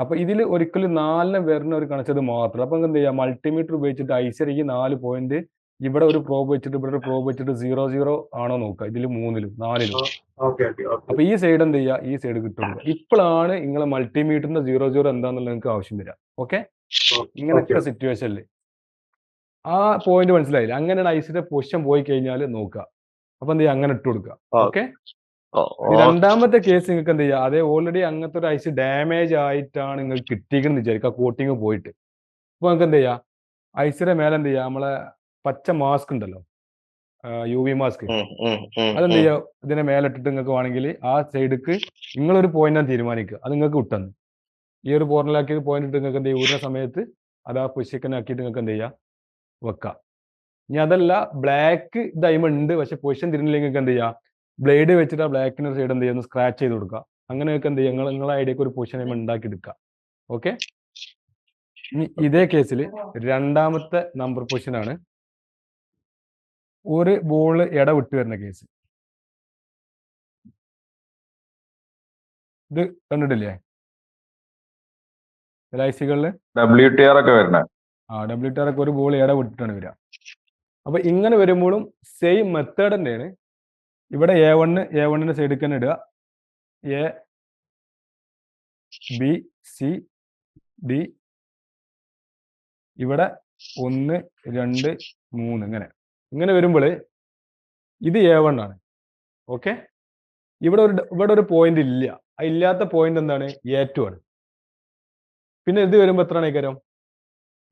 Speaker 1: അപ്പൊ ഇതിൽ ഒരിക്കലും 4 വരുന്ന ഒരു കണക്ഷൻ മാത്രം. അപ്പൊ എന്ത് ചെയ്യാം, മൾട്ടിമീറ്റർ ഉപയോഗിച്ചിട്ട് ഐസിലേക്ക് 4 പോയിന്റ് ഇവിടെ ഒരു പ്രോബ് വെച്ചിട്ട് ഇവിടെ ഒരു പ്രോബ് വെച്ചിട്ട് 0 ആണോ നോക്കുക, ഇതിൽ 3ലും 4ലും. അപ്പൊ ഈ സൈഡ് എന്ത് ചെയ്യുക, ഈ സൈഡ് കിട്ടുള്ളൂ. ഇപ്പോഴാണ് നിങ്ങളെ മൾട്ടിമീറ്ററിന്റെ 0 എന്താന്നുള്ളത് നിങ്ങൾക്ക് ആവശ്യം വരിക. ഓക്കെ, ഇങ്ങനത്തെ സിറ്റുവേഷനിൽ ആ പോയിന്റ് മനസ്സിലായില്ല. അങ്ങനെയാണ് ഐസിന്റെ പൊസിഷൻ പോയി കഴിഞ്ഞാൽ നോക്കുക. അപ്പൊ എന്ത് ചെയ്യുക, അങ്ങനെ ഇട്ട് കൊടുക്കുക. ഓക്കെ, രണ്ടാമത്തെ കേസ് നിങ്ങൾക്ക് എന്ത് ചെയ്യുക, അതേ ഓൾറെഡി അങ്ങനത്തെ ഒരു ഐസ് ഡാമേജ് ആയിട്ടാണ് നിങ്ങൾക്ക് കിട്ടിയിരിക്കുന്നത് വിചാരിക്കുക, കോട്ടിങ് പോയിട്ട്. അപ്പൊ നിങ്ങൾക്ക് എന്ത് ചെയ്യുക, ഐസിന്റെ മേലെ എന്ത് ചെയ്യുക, നമ്മളെ പച്ച മാസ്ക് ഉണ്ടല്ലോ, UV മാസ്ക്, അതെന്ത് ചെയ്യുക, ഇതിനെ മേലിട്ടിട്ട് നിങ്ങൾക്ക് വേണമെങ്കിൽ ആ സൈഡിക്ക് നിങ്ങളൊരു പോയിന്റാണ് തീരുമാനിക്കുക. അത് നിങ്ങൾക്ക് വിട്ടെന്ന് ഈ ഒരു പോർണലാക്കിയത് പോയിന്റ് ഇട്ട് നിങ്ങൾക്ക് എന്ത് ചെയ്യുക, ഊരുന്ന സമയത്ത് അത് ആ പൊസിഷനാക്കിയിട്ട് നിങ്ങൾക്ക് എന്ത് ചെയ്യുക, വെക്കാം. ഇനി അതല്ല ബ്ലാക്ക് ഡയമണ്ട് ഉണ്ട് പക്ഷെ പൊസിഷൻ തിരിഞ്ഞില്ലെങ്കിൽ നിങ്ങൾക്ക് എന്ത് ചെയ്യുക, ബ്ലേഡ് വെച്ചിട്ട് ആ ബ്ലാക്കിന്റെ സൈഡ് എന്ത് ചെയ്യുക, സ്ക്രാച്ച് ചെയ്ത് കൊടുക്കുക. അങ്ങനെയൊക്കെ എന്ത് ചെയ്യുക, നിങ്ങളെ ഐഡിയക്ക് ഒരു പൊസിഷൻ ഉണ്ടാക്കി എടുക്കുക. ഓക്കെ, ഇനി ഇതേ കേസിൽ രണ്ടാമത്തെ നമ്പർ പൊസിഷൻ ആണ് ഒരു ബോള് ഇടവിട്ട് വരുന്ന കേസ്. ഇത് കണ്ടിട്ടില്ലേ ഐസികളില്
Speaker 3: WTR ഒക്കെ വരുന്നത്?
Speaker 1: WTR ഒക്കെ ഒരു ബോൾ ഇടവിട്ടിട്ടാണ് വരിക. അപ്പൊ ഇങ്ങനെ വരുമ്പോഴും സെയിം മെത്തേഡ് തന്നെയാണ്. ഇവിടെ A1 സൈഡിൽ തന്നെ ഇടുക, A B C D, ഇവിടെ 1 2 3 ഇങ്ങനെ വരുമ്പോൾ ഇത് A1 ആണ്. ഓക്കെ, ഇവിടെ ഒരു പോയിന്റ് ഇല്ല. ആ ഇല്ലാത്ത പോയിന്റ് എന്താണ്, A2 ആണ്. പിന്നെ ഇത് വരുമ്പോൾ എത്ര ആണേക്കാരം,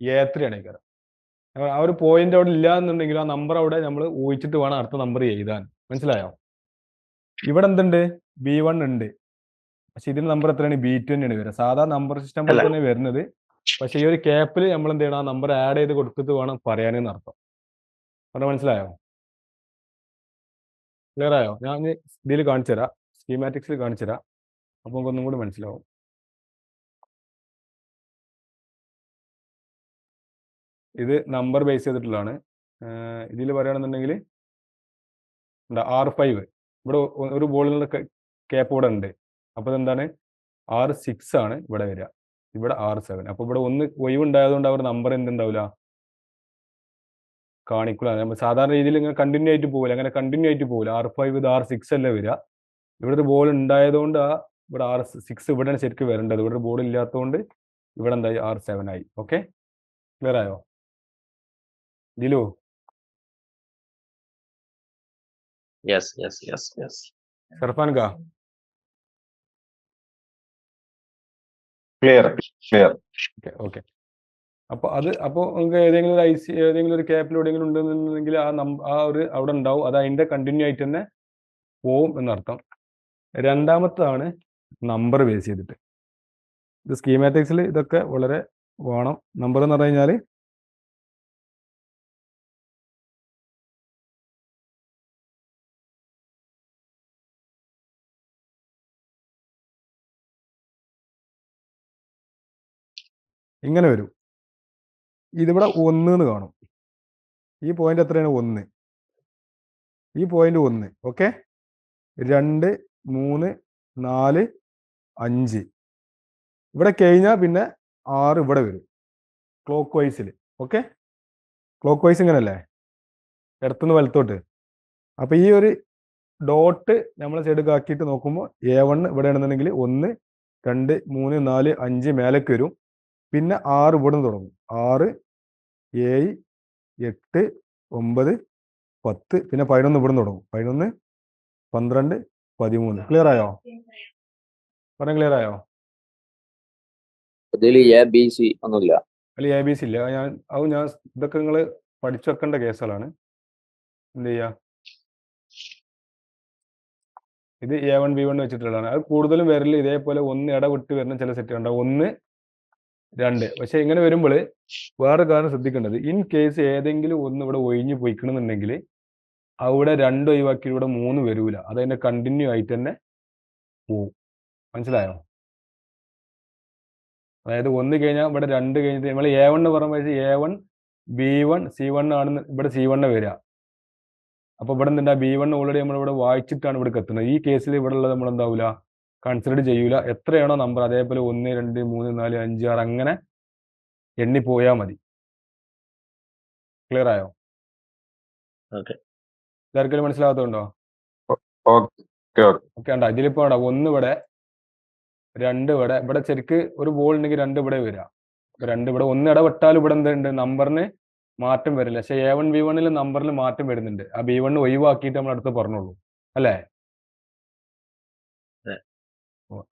Speaker 1: A3 ആണേക്കാരം. ആ ഒരു പോയിന്റ് അവിടെ ഇല്ല എന്നുണ്ടെങ്കിൽ ആ നമ്പർ അവിടെ നമ്മൾ ഊഹിച്ചിട്ട് വേണം അടുത്ത നമ്പർ എഴുതാൻ. മനസ്സിലായോ? ഇവിടെ എന്തുണ്ട്, B1 ഉണ്ട്, പക്ഷെ ഇതിന്റെ നമ്പർ എത്രയാണ്, B2 തന്നെയാണ് വരിക. സാധാ നമ്പർ സിസ്റ്റം പോലെ തന്നെ വരുന്നത്. പക്ഷെ ഈ ഒരു ക്യാപ്പിൽ നമ്മൾ എന്ത് ചെയ്യണം, ആ നമ്പർ ആഡ് ചെയ്ത് കൊടുത്തിട്ട് വേണം പറയാനെന്ന് അർത്ഥം. പറഞ്ഞാൽ മനസ്സിലായോ? ക്ലിയർ ആയോ? ഞാൻ ഇതിൽ കാണിച്ചു തരാം, സ്കീമാറ്റിക്സിൽ കാണിച്ചു തരാം, അപ്പോൾ നമുക്ക് ഒന്നും കൂടി മനസ്സിലാവും. ഇത് നമ്പർ ബേസ് ചെയ്തിട്ടുള്ളതാണ്. ഇതിൽ പറയുകയാണെന്നുണ്ടെങ്കിൽ R5 ഇവിടെ ഒരു ബോളിനുള്ള ക്യാപ്പ് ഇവിടെ ഉണ്ട്. അപ്പോൾ ഇതെന്താണ്, R6 ആണ് ഇവിടെ വരിക, ഇവിടെ R7. അപ്പോൾ ഇവിടെ ഒന്ന് ഒഴിവുണ്ടായതുകൊണ്ട് അവർ നമ്പർ എന്തുണ്ടാവില്ല, കാണിക്കില്ല. നമ്മൾ സാധാരണ രീതിയിൽ ഇങ്ങനെ കണ്ടിന്യൂ ആയിട്ട് പോകില്ല, അങ്ങനെ കണ്ടിന്യൂ ആയിട്ട് പോകില്ല. R5 ഇത് R6 അല്ലേ വരിക. ഇവിടെ ഒരു ബോൾ ഉണ്ടായതുകൊണ്ട് ഇവിടെ R6 ഇവിടെയാണ് ശരിക്കും വരേണ്ടത്. ഇവിടെ ഒരു ബോൾ ഇല്ലാത്തതുകൊണ്ട് ഇവിടെ എന്തായി, R7 ആയി. ഓക്കെ, ക്ലിയർ ആയോ? Dilu,
Speaker 2: yes yes yes yes.
Speaker 1: Sarfan കാ
Speaker 3: ക്ലിയർ ക്ലിയർ.
Speaker 1: Okay okay. അപ്പോൾ നമുക്ക് ഏതെങ്കിലും ഒരു ഏതെങ്കിലും ഒരു ക്യാപ്പിൽ എവിടെയെങ്കിലും ഉണ്ടെന്നുണ്ടെങ്കിൽ അവിടെ ഉണ്ടാവും. അത് അതിൻ്റെ കണ്ടിന്യൂ ആയിട്ട് തന്നെ പോവും എന്നർത്ഥം. രണ്ടാമത്തതാണ് നമ്പർ ബേസ് ചെയ്തിട്ട്. ഇത് സ്കീമാറ്റിക്സിൽ ഇതൊക്കെ വളരെ വേണം. നമ്പർ എന്ന് പറഞ്ഞു കഴിഞ്ഞാൽ ഇങ്ങനെ വരും. ഇതിവിടെ 1 എന്ന് കാണും. ഈ പോയിന്റ് എത്രയാണ്, 1. ഈ പോയിന്റ് 1. ഓക്കെ, 2, 3, 4, 5 ഇവിടെ കഴിഞ്ഞാൽ പിന്നെ 6 ഇവിടെ വരും ക്ലോക്ക് വൈസിൽ. ഓക്കെ, ക്ലോക്ക് വൈസ് ഇങ്ങനല്ലേ, ഇടത്തുനിന്ന് വലത്തോട്ട്. അപ്പോൾ ഈ ഒരു ഡോട്ട് നമ്മൾ സൈഡ് ആക്കിയിട്ട് നോക്കുമ്പോൾ A1 ഇവിടെ ആണെന്നുണ്ടെങ്കിൽ 1, 2, 3, 4, 5 മേലേക്ക് വരും. പിന്നെ 6 ഇവിടെ നിന്ന് തുടങ്ങും. 6, 7, 8, 9, 10, പിന്നെ 11 ഇവിടെ നിന്ന് തുടങ്ങും. 11, 12, 13. ക്ലിയർ ആയോ? പറഞ്ഞ ക്ലിയർ ആയോ?
Speaker 6: ഇതിൽ ABC ഒന്നുമില്ല.
Speaker 1: അല്ല, ABC ഇല്ല. ഞാൻ ഇതൊക്കെ നിങ്ങൾ പഠിച്ചു വെക്കേണ്ട കേസുകളാണ്. എന്ത് ചെയ്യുക, ഇത് A1 B1 വെച്ചിട്ടുള്ളതാണ്. അത് കൂടുതലും വരല് ഇതേപോലെ 1 ഇടവിട്ട് വരുന്ന ചില സെറ്റ് ഉണ്ടാവും. 1, 2. പക്ഷെ ഇങ്ങനെ വരുമ്പോൾ വേറെ കാര്യം ശ്രദ്ധിക്കേണ്ടത്, ഇൻ കേസ് ഏതെങ്കിലും ഒന്ന് ഇവിടെ ഒഴിഞ്ഞു പോയിക്കണമെന്നുണ്ടെങ്കിൽ അവിടെ 2 ഒഴിവാക്കി ഇവിടെ 3 വരൂല. അതതിന്റെ കണ്ടിന്യൂ ആയിട്ട് തന്നെ പോവും. മനസ്സിലായോ? അതായത് 1 കഴിഞ്ഞാൽ ഇവിടെ 2 കഴിഞ്ഞിട്ട് നമ്മൾ A1 പറയുമ്പോൾ A1 B1 C1 ആണെന്ന് ഇവിടെ C1 വരിക. അപ്പോൾ ഇവിടെ എന്താ, B1 ഓൾറെഡി നമ്മളിവിടെ വായിച്ചിട്ടാണ് ഇവിടെ എത്തുന്നത്. ഈ കേസിൽ ഇവിടെ ഉള്ളത് നമ്മൾ എന്താവില്ല, കൺസിഡർ ചെയ്യൂല. എത്രയാണോ നമ്പർ അതേപോലെ 1, 2, 3, 4, 5, 6 അങ്ങനെ എണ്ണി പോയാൽ മതി. ക്ലിയർ ആയോ?
Speaker 2: ഓക്കെ,
Speaker 1: ഇതാർക്കെങ്കിലും മനസ്സിലാകത്തുണ്ടോ?
Speaker 3: ഓക്കെ
Speaker 1: ഓക്കെ, ഉണ്ടോ? ഇതിലിപ്പോ 1 ഇവിടെ, 2 ഇവിടെ. ഇവിടെ ശരിക്ക് ഒരു ബോൾ ഉണ്ടെങ്കിൽ 2 ഇവിടെ വരിക. 2 ഇവിടെ, 1 ഇടവിട്ടാലും ഇവിടെ എന്തുണ്ട്, നമ്പറിന് മാറ്റം വരില്ല. പക്ഷെ A1 B1 നമ്പറിൽ മാറ്റം വരുന്നുണ്ട്. ആ B1 ഒഴിവാക്കിയിട്ട് നമ്മൾ അടുത്ത് പറഞ്ഞോളൂ, അല്ലേ?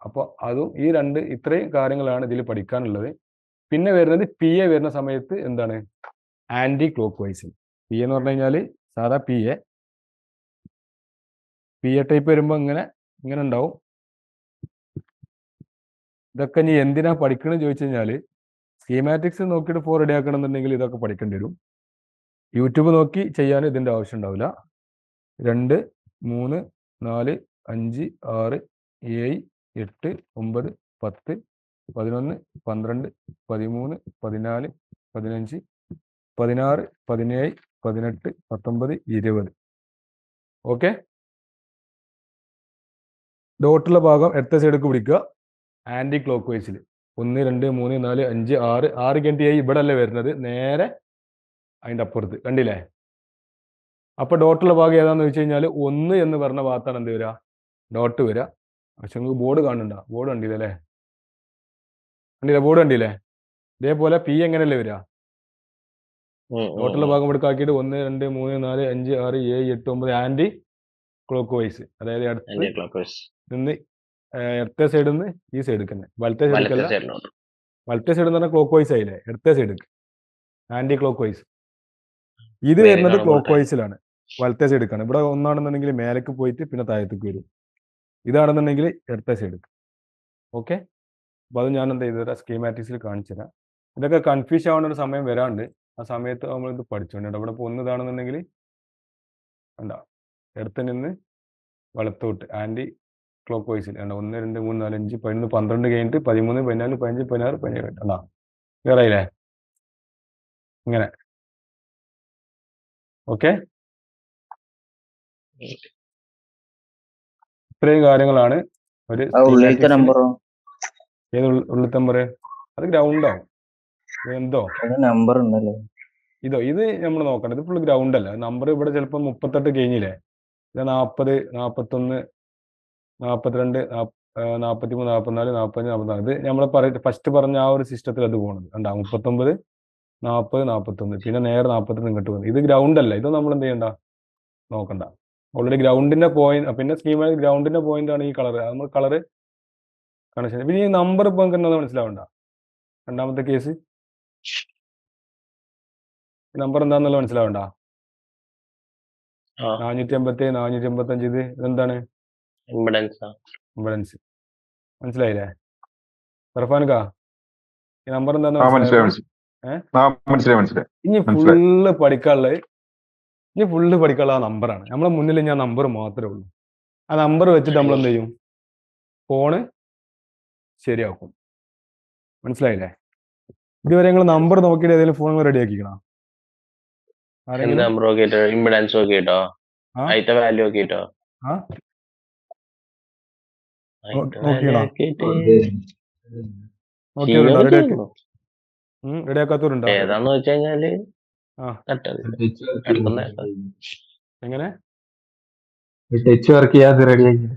Speaker 1: അപ്പോൾ അതും ഈ ഇത്രയും കാര്യങ്ങളാണ് ഇതിൽ പഠിക്കാനുള്ളത്. പിന്നെ വരുന്നത് PA വരുന്ന സമയത്ത് എന്താണ്, ആന്റി ക്ലോക്ക് വൈസ്. PA എന്ന് പറഞ്ഞു കഴിഞ്ഞാൽ സാധാ PA ടൈപ്പ് വരുമ്പോൾ ഇങ്ങനെ ഉണ്ടാവും. ഇതൊക്കെ ഇനി എന്തിനാ പഠിക്കണമെന്ന് ചോദിച്ചു കഴിഞ്ഞാൽ, സ്കീമാറ്റിക്സ് നോക്കിയിട്ട് റെഡി ആക്കണം എന്നുണ്ടെങ്കിൽ ഇതൊക്കെ പഠിക്കേണ്ടി വരും. യൂട്യൂബ് നോക്കി ചെയ്യാൻ ഇതിൻ്റെ ആവശ്യം ഉണ്ടാവില്ല. 2, 3, 4, 5, 6, 7, 8, 9, 10, 11, 12, 13, 14, 15, 16, 17, 18, 19, 20. ഓക്കെ, ഡോട്ടുള്ള ഭാഗം ഇടത്തെ സൈഡിലേക്ക് പിടിക്കുക, ആന്റി ക്ലോക്ക് വൈസിൽ. 1, 2, 3, 4, 5, 6 കഴിഞ്ഞിട്ട് ഇവിടെ അല്ലേ വരുന്നത്, നേരെ അതിൻ്റെ അപ്പുറത്ത്. കണ്ടില്ലേ? അപ്പൊ ഡോട്ടുള്ള ഭാഗം ഏതാന്ന് വെച്ച് കഴിഞ്ഞാൽ 1 എന്ന് പറഞ്ഞ ഭാഗത്താണ് എന്ത് വരിക, ഡോട്ട് വരിക. പക്ഷെ നിങ്ങൾക്ക് ബോർഡ് കാണുന്നുണ്ടോ? ബോർഡ് കണ്ടില്ലേ അല്ലേ? ബോർഡ് കണ്ടില്ലേ? ഇതേപോലെ P എങ്ങനെയല്ലേ വരിക, ഡോട്ടുള്ള ഭാഗം ഇവിടെ ആക്കിയിട്ട് 1, 2, 3, 4, 5, 6, 7, 8, 9 ആന്റി ക്ലോക്ക് വൈസ്. അതായത് അടുത്ത് നിന്ന് ഇടത്തെ സൈഡിൽ നിന്ന് ഈ സൈഡ് തന്നെ, വലത്തെ സൈഡിൽ വലത്തെ സൈഡ് എന്ന് പറഞ്ഞാൽ ക്ലോക്ക് വൈസ് ആയില്ലേ, ഇടത്തെ സൈഡ് ആന്റി ക്ലോക്ക് വൈസ്. ഇത് വരുന്നത് ക്ലോക്ക് വൈസിലാണ്, വലത്തെ സൈഡിലേക്കാണ്. ഇവിടെ ഒന്നാണെന്നുണ്ടെങ്കിൽ മേലേക്ക് പോയിട്ട് പിന്നെ താഴത്തേക്ക് വരും. ഇതാണെന്നുണ്ടെങ്കിൽ ഇടത്തെ സൈഡ്. ഓക്കെ, അപ്പോൾ അത് ഞാൻ എന്താ ചെയ്തത്, സ്കീമാറ്റിക്സിൽ കാണിച്ചു തരാം. ഇതൊക്കെ കൺഫ്യൂഷൻ ആവേണ്ട ഒരു സമയം വരാണ്ട്, ആ സമയത്ത് നമ്മളിത് പഠിച്ചോണ്ട്. ഇവിടെ ഇപ്പോൾ 1 ഇതാണെന്നുണ്ടെങ്കിൽ കണ്ട, ഇടത്ത് നിന്ന് വലത്തോട്ട് ആൻറ്റി ക്ലോക്ക് വൈസിൽ വേണ്ട 1 2 3 4 5 11 12 കഴിഞ്ഞിട്ട് 13 14 15 16 17 എന്നാ ക്ലിയർ ആയില്ലേ? ഇങ്ങനെ ഓക്കെ. ഇത്രയും കാര്യങ്ങളാണ് ഒരു
Speaker 5: ഉള്ളിലത്തെ നമ്പറോ?
Speaker 1: ഏത് ഉള്ളിലത്തെ നമ്പർ? അത് ഗ്രൗണ്ടോ എന്തോ
Speaker 5: നമ്പർ ഉണ്ടല്ലോ.
Speaker 1: ഇത് നമ്മൾ നോക്കണം. ഇത് ഫുൾ ഗ്രൗണ്ട് അല്ല. നമ്പർ ഇവിടെ ചിലപ്പോൾ 38 കഴിഞ്ഞില്ലേ, ഇത് 40 41 42 43 44 45 44. ഇത് നമ്മൾ ഫസ്റ്റ് പറഞ്ഞ ആ ഒരു സിസ്റ്റത്തിൽ അത് പോകുന്നത് കണ്ടാ 39 40 41 പിന്നെ നേരെ 42 ഇങ്ങോട്ട് പോകുന്നത്. ഇത് ഗ്രൗണ്ട് അല്ല. ഇത് നമ്മൾ എന്ത് ചെയ്യണ്ട, നോക്കണ്ട. ഓൾറെഡി ഗ്രൗണ്ടിന്റെ പോയിന്റ്, പിന്നെ സ്കീമിൽ ഗ്രൗണ്ടിന്റെ പോയിന്റ് ആണ് ഈ കളർ. നമ്മൾ കളർ കണക്ഷൻ. പിന്നെ ഈ നമ്പർ ഇപ്പൊ നമുക്ക് എന്താ മനസ്സിലാവണ്ട. രണ്ടാമത്തെ കേസ് നമ്പർ എന്താണെന്നുള്ള മനസ്സിലാവണ്ട. 487 485 ഇത് എന്താണ്? ഇംപെഡൻസ്. മനസ്സിലായില്ലേ ഫർഫാൻകാ? ഈ നമ്പർ എന്താന്ന് മനസ്സിലായി? ഇനി ഫുള്ള് പഠിക്കാനുള്ള ആ നമ്പറാണ് നമ്മളെ മുന്നിൽ. ഞാൻ നമ്പർ മാത്രമേ ഉള്ളൂ. ആ നമ്പർ വെച്ചിട്ട് നമ്മൾ എന്ത് ചെയ്യും? ഫോണ് ശരിയാക്കും. മനസ്സിലായില്ലേ? ഇതുവരെ നിങ്ങൾ നമ്പർ നോക്കിയിട്ട് ഏതെങ്കിലും ഫോൺ റെഡി ആക്കിക്കണോ?
Speaker 2: ഇംപെഡൻസ് നോക്കിട്ടോ, അതിന്റെ വാല്യൂ നോക്കിട്ടോ,
Speaker 1: റെഡി ആക്കാത്തവരുണ്ടോ?
Speaker 2: ഏതാന്ന് വെച്ച് കഴിഞ്ഞാല്
Speaker 1: എങ്ങനെ
Speaker 4: ടച്ച് വർക്ക് ചെയ്യാതെ റെഡിയാക്കി.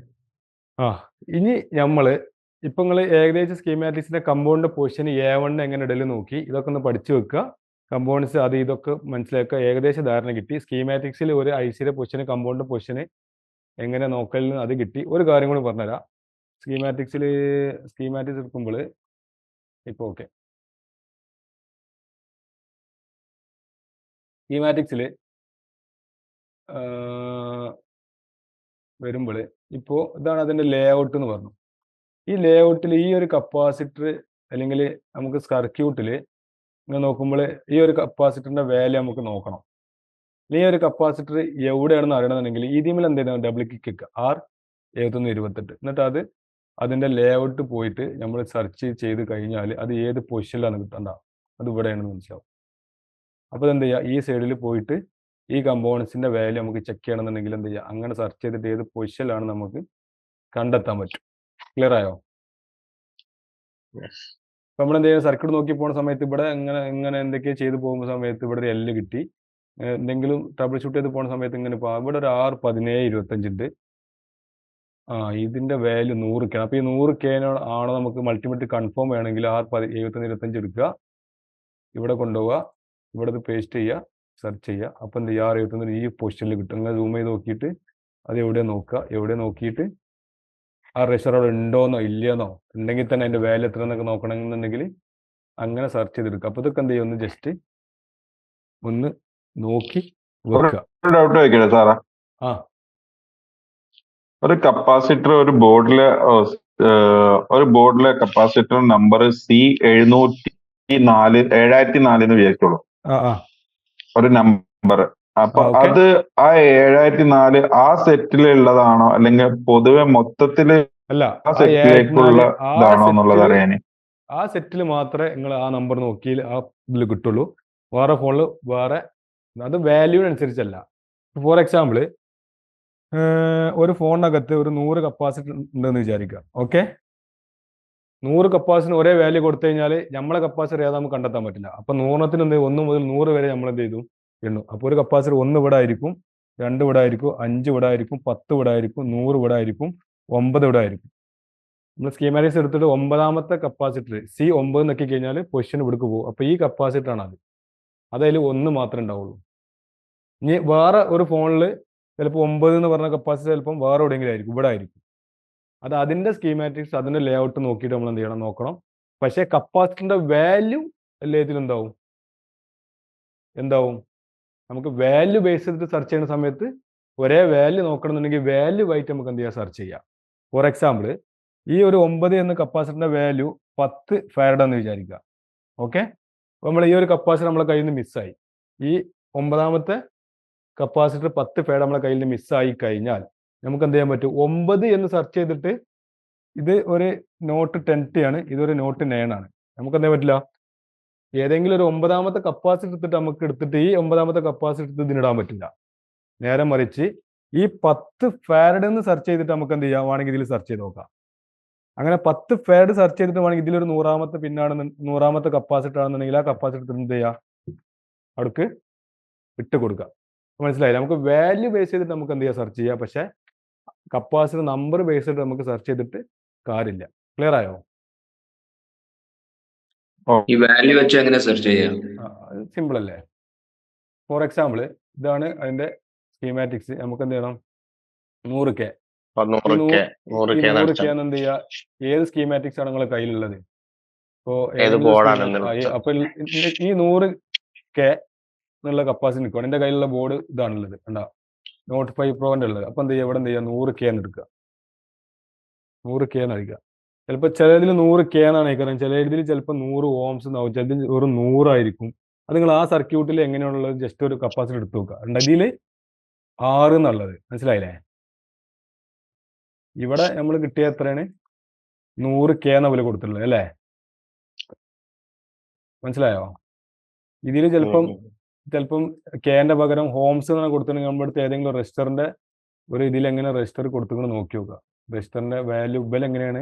Speaker 1: ഇനി നമ്മള് ഇപ്പൊ നിങ്ങൾ ഏകദേശം സ്കീമാറ്റിക്സിന്റെ കമ്പൗണ്ട് പൊസിഷൻ A1 എങ്ങനെ ഇടല് നോക്കി. ഇതൊക്കെ ഒന്ന് പഠിച്ചു വെക്കുക. കമ്പൗണ്ട്സ് അത് ഇതൊക്കെ മനസ്സിലാക്കുക. ഏകദേശം ധാരണ കിട്ടി. സ്കീമാറ്റിക്സിൽ ഒരു ഐസിയുടെ പൊസിഷന് കമ്പൗണ്ട് പൊസിഷന് എങ്ങനെ നോക്കലിന് അത് കിട്ടി. ഒരു കാര്യം കൂടി പറഞ്ഞുതരാം. സ്കീമാറ്റിക്സ് എടുക്കുമ്പോൾ ഇപ്പോൾ ഓക്കെ, സ്കീമാറ്റിക്സിൽ വരുമ്പോൾ ഇപ്പോൾ ഇതാണ് അതിൻ്റെ ലേ ഔട്ട് എന്ന് പറഞ്ഞു. ഈ ലേ ഔട്ടിൽ ഈ ഒരു കപ്പാസിറ്റർ അല്ലെങ്കിൽ നമുക്ക് സർക്യൂട്ടിൽ ഇങ്ങനെ നോക്കുമ്പോൾ ഈ ഒരു കപ്പാസിറ്ററിന്റെ വാല്യൂ നമുക്ക് നോക്കണം. ഈ ഒരു കപ്പാസിറ്റർ എവിടെയാണെന്ന് അറിയണമെന്നുണ്ടെങ്കിൽ ഇതിൽ എന്ത് ചെയ്യണം? ഡബിൾ ക്ലിക്ക് R7128 എന്നിട്ട് അതിന്റെ ലേ ഔട്ട് പോയിട്ട് നമ്മൾ സെർച്ച് ചെയ്ത് കഴിഞ്ഞാൽ അത് ഏത് പൊസിഷനിലാണ് കിട്ടണ്ട, അത് ഇവിടെയാണെന്ന് മനസ്സിലാവും. അപ്പോൾ എന്ത് ചെയ്യുക? ഈ സൈഡിൽ പോയിട്ട് ഈ കമ്പോണൻസിന്റെ വാല്യൂ നമുക്ക് ചെക്ക് ചെയ്യണമെന്നുണ്ടെങ്കിൽ എന്ത് ചെയ്യുക? അങ്ങനെ സെർച്ച് ചെയ്തിട്ട് ഏത് പൊസിഷനിലാണ് നമുക്ക് കണ്ടെത്താൻ പറ്റും. ക്ലിയർ ആയോ? നമ്മൾ എന്ത് ചെയ്യുക? സർക്യൂട്ട് നോക്കി പോകുന്ന സമയത്ത് ഇവിടെ ഇങ്ങനെ എന്തൊക്കെയോ ചെയ്ത് പോകുന്ന സമയത്ത് ഇവിടെ ഒരു L കിട്ടി. എന്തെങ്കിലും ട്രബിൾ ഷൂട്ട് ചെയ്ത് പോകുന്ന സമയത്ത് ഇങ്ങനെ ഇവിടെ ഒരു R1725 ഉണ്ട്. ഇതിന്റെ വാല്യൂ 100K. അപ്പോൾ ഈ 100K ആണ് നമുക്ക് മൾട്ടിമീറ്റർ കൺഫേം വേണമെങ്കിൽ R7125 എടുക്കുക, ഇവിടെ കൊണ്ടുപോവുക, ഇവിടെ ഇത് പേസ്റ്റ് ചെയ്യുക, സെർച്ച് ചെയ്യുക. അപ്പം എന്ത് ചെയ്യുക? R71 ഈ പൊസിഷനിൽ കിട്ടും. അങ്ങനെ സൂം ചെയ്ത് നോക്കിയിട്ട് അത് എവിടെ നോക്കുക, എവിടെ നോക്കിയിട്ട് ആ റെഷർ അവിടെ ഉണ്ടോന്നോ ഇല്ലയെന്നോ, ഉണ്ടെങ്കിൽ തന്നെ അതിന്റെ വാല്യൂ എത്ര എന്നൊക്കെ നോക്കണമെന്നുണ്ടെങ്കിൽ അങ്ങനെ സെർച്ച് ചെയ്തെടുക്കുക. അപ്പോൾ ഇതൊക്കെ എന്ത് ചെയ്യും? ഒന്ന് ജസ്റ്റ് ഒന്ന് നോക്കി വെക്കുക.
Speaker 3: ഡൗട്ട് ചോദിക്കട്ടെ സാറാ? ഒരു കപ്പാസിറ്റർ ഒരു ബോർഡിലെ കപ്പാസിറ്റർ നമ്പർ C7004 എന്ന് വിചാരിച്ചോളൂ, ഒരു നമ്പർ. അപ്പൊ അത് ആ 7004 ആ സെറ്റിലുള്ളതാണോ അല്ലെങ്കിൽ പൊതുവെ മൊത്തത്തില്
Speaker 1: അല്ല
Speaker 3: ആ സെറ്റിലേക്കുള്ള ഇതാണോ എന്നുള്ളത് അറിയാന്.
Speaker 1: ആ സെറ്റിൽ മാത്രമേ നിങ്ങൾ ആ നമ്പർ നോക്കിയാൽ ആ ഇതിൽ കിട്ടുള്ളൂ. വേറെ ഫോണിൽ വേറെ അത് വാല്യൂവിനനുസരിച്ചല്ല. ഫോർ എക്സാമ്പിൾ ഒരു ഫോണിനകത്ത് ഒരു 100 കപ്പാസിറ്റർ ഉണ്ടെന്ന് വിചാരിക്കുക. ഓക്കെ, 100 കപ്പാസിറ്റർ ഒരേ വാല്യൂ കൊടുത്തു കഴിഞ്ഞാൽ നമ്മളെ കപ്പാസിറ്റർ ഏതാ നമുക്ക് കണ്ടെത്താൻ പറ്റില്ല. അപ്പൊ 100ത്തിന് എന്ത് 1 മുതൽ 100 വരെ നമ്മൾ എന്ത് ചെയ്തു? എണ്ണു. അപ്പോൾ ഒരു കപ്പാസിറ്റർ 1 ഇവിടെ ആയിരിക്കും, 2 ഇവിടെ ആയിരിക്കും, 5 ഇവിടെ ആയിരിക്കും, 10 ഇവിടെ ആയിരിക്കും, 100 ഇവിടെ ആയിരിക്കും, 9 ഇവിടെ ആയിരിക്കും. നമ്മൾ സ്കീമാറ്റിക്സ് എടുത്തിട്ട് 9ാമത്തെ കപ്പാസിറ്റർ C9 നോക്കി കഴിഞ്ഞാൽ പൊസിഷൻ ഇവിടേക്ക് പോകും. അപ്പോൾ ഈ കപ്പാസിറ്റർ ആണ് അത്. അതിൽ 1 മാത്രമേ ഉണ്ടാവുള്ളൂ. ഇനി വേറെ ഒരു ഫോണിൽ ചിലപ്പോൾ 9 എന്ന് പറഞ്ഞ കപ്പാസിറ്റർ ചിലപ്പം വേറെ എവിടെയെങ്കിലും ആയിരിക്കും, ഇവിടെ ആയിരിക്കും. അത് അതിന്റെ സ്കീമാറ്റിക്സ് അതിന്റെ ലേ ഔട്ട് നോക്കിയിട്ട് നമ്മൾ എന്ത് ചെയ്യണം? നോക്കണം. പക്ഷേ കപ്പാസിറ്ററിന്റെ വാല്യൂ എല്ലാത്തിലും എന്താവും? നമുക്ക് വാല്യൂ ബേസ് ചെയ്തിട്ട് സെർച്ച് ചെയ്യുന്ന സമയത്ത് ഒരേ വാല്യൂ നോക്കണമെന്നുണ്ടെങ്കിൽ വാല്യൂ ആയിട്ട് നമുക്ക് എന്ത് ചെയ്യാം? സെർച്ച് ചെയ്യാം. ഫോർ എക്സാമ്പിൾ ഈ ഒരു 9 എന്ന കപ്പാസിറ്ററിന്റെ വാല്യൂ 10 ഫാരഡ് എന്ന് വിചാരിക്കുക. ഓക്കെ, നമ്മൾ ഈ ഒരു കപ്പാസിറ്റർ നമ്മളെ കയ്യിൽ നിന്ന് മിസ്സായി. ഈ 9ാമത്തെ കപ്പാസിറ്റർ 10 ഫാരഡ് നമ്മളെ കയ്യിൽ നിന്ന് മിസ്സായി കഴിഞ്ഞാൽ നമുക്ക് എന്ത് ചെയ്യാൻ പറ്റും? 9 എന്ന് സെർച്ച് ചെയ്തിട്ട് ഇത് ഒരു നോട്ട് 10T ആണ്, ഇതൊരു നോട്ട് 9 ആണ്. നമുക്ക് എന്താ പറ്റില്ല? ഏതെങ്കിലും ഒരു 9ാമത്തെ കപ്പാസിറ്റി എടുത്തിട്ട് നമുക്ക് എടുത്തിട്ട് ഈ 9ാമത്തെ കപ്പാസിറ്റി എടുത്ത് ഇതിനിടാൻ പറ്റില്ല. നേരെ മറിച്ച് ഈ 10 ഫാരഡ് എന്ന് സെർച്ച് ചെയ്തിട്ട് നമുക്ക് എന്ത് ചെയ്യാം? വേണമെങ്കിൽ ഇതിൽ സെർച്ച് ചെയ്ത് നോക്കാം. അങ്ങനെ 10 ഫാരഡ് സെർച്ച് ചെയ്തിട്ട് വേണമെങ്കിൽ ഇതിലൊരു 100ാമത്തെ പിന്നാണെന്ന് 100ാമത്തെ കപ്പാസിറ്റർ ആണെന്നുണ്ടെങ്കിൽ ആ കപ്പാസിറ്റർ എന്ത് ചെയ്യുക? അവിടേക്ക് ഇട്ട് കൊടുക്കുക. മനസ്സിലായില്ല? നമുക്ക് വാല്യൂ ബേസ് ചെയ്തിട്ട് നമുക്ക് എന്ത് ചെയ്യാം? സെർച്ച് ചെയ്യാം. പക്ഷേ കപ്പാസിറ്റർ നമ്പർ ബേസ് ചെയ്തിട്ട് നമുക്ക് സെർച്ച് ചെയ്തിട്ട് കാര്യമില്ല. ക്ലിയർ ആയോ?
Speaker 6: ഈ വാല്യൂ വെച്ച് എങ്ങനെ സെർച്ച് ചെയ്യാം?
Speaker 1: സിമ്പിൾ അല്ലേ? ഫോർ എക്സാമ്പിൾ ഇതാണ് അതിന്റെ സ്കീമാറ്റിക്സ്. നമുക്ക് എന്ത് ചെയ്യണം? 100K.
Speaker 2: 100K
Speaker 1: എന്ത് ചെയ്യുക? ഏത് സ്കീമാറ്റിക്സ് ആണ് നിങ്ങളുടെ കയ്യിലുള്ളത്? ഇപ്പോ
Speaker 2: ഏത് ബോർഡാണ്?
Speaker 1: അപ്പൊ ഈ 100K എന്നുള്ള കപ്പാസിറ്റി നിൽക്കണം. എന്റെ കയ്യിലുള്ള ബോർഡ് ഇതാണുള്ളത്, കണ്ടാ? നോട്ട് 5 പ്രോന്റെ ഉള്ളത്. അപ്പൊ എന്ത് ചെയ്യുക? ഇവിടെ എന്ത് ചെയ്യുക? 100K എന്ന് എടുക്കുക. 100K എന്ന് അടിക്കുക. ചിലപ്പോൾ ചിലതിൽ 100K എന്നാണ് അയക്കുന്നത്, ചിലതിൽ ചിലപ്പോൾ 100 ohms എന്നാവും, ചിലതിൽ ഒരു 100 ആയിരിക്കും. അത് നിങ്ങൾ ആ സർക്യൂട്ടിൽ എങ്ങനെയാണുള്ളത് ജസ്റ്റ് ഒരു കപ്പാസിറ്റി എടുത്ത് നോക്കുക. ഇതിൽ 6 എന്നുള്ളത് മനസ്സിലായില്ലേ? ഇവിടെ നമ്മൾ കിട്ടിയ എത്രയാണ്? 100K എന്ന വില കൊടുത്തിട്ടുള്ളത് അല്ലേ? മനസ്സിലായോ? ഇതിൽ ചിലപ്പം Kന്റെ പകരം ഹോംസ് എന്നാണ് കൊടുത്തിട്ടുണ്ടെങ്കിൽ നമ്മുടെ അടുത്ത് ഏതെങ്കിലും റെജിസ്റ്ററിന്റെ ഒരു ഇതിൽ എങ്ങനെ രജിസ്റ്റർ കൊടുത്തിട്ട് നോക്കി നോക്കുക. രജിസ്റ്ററിന്റെ വാല്യൂ ബൽ എങ്ങനെയാണ്?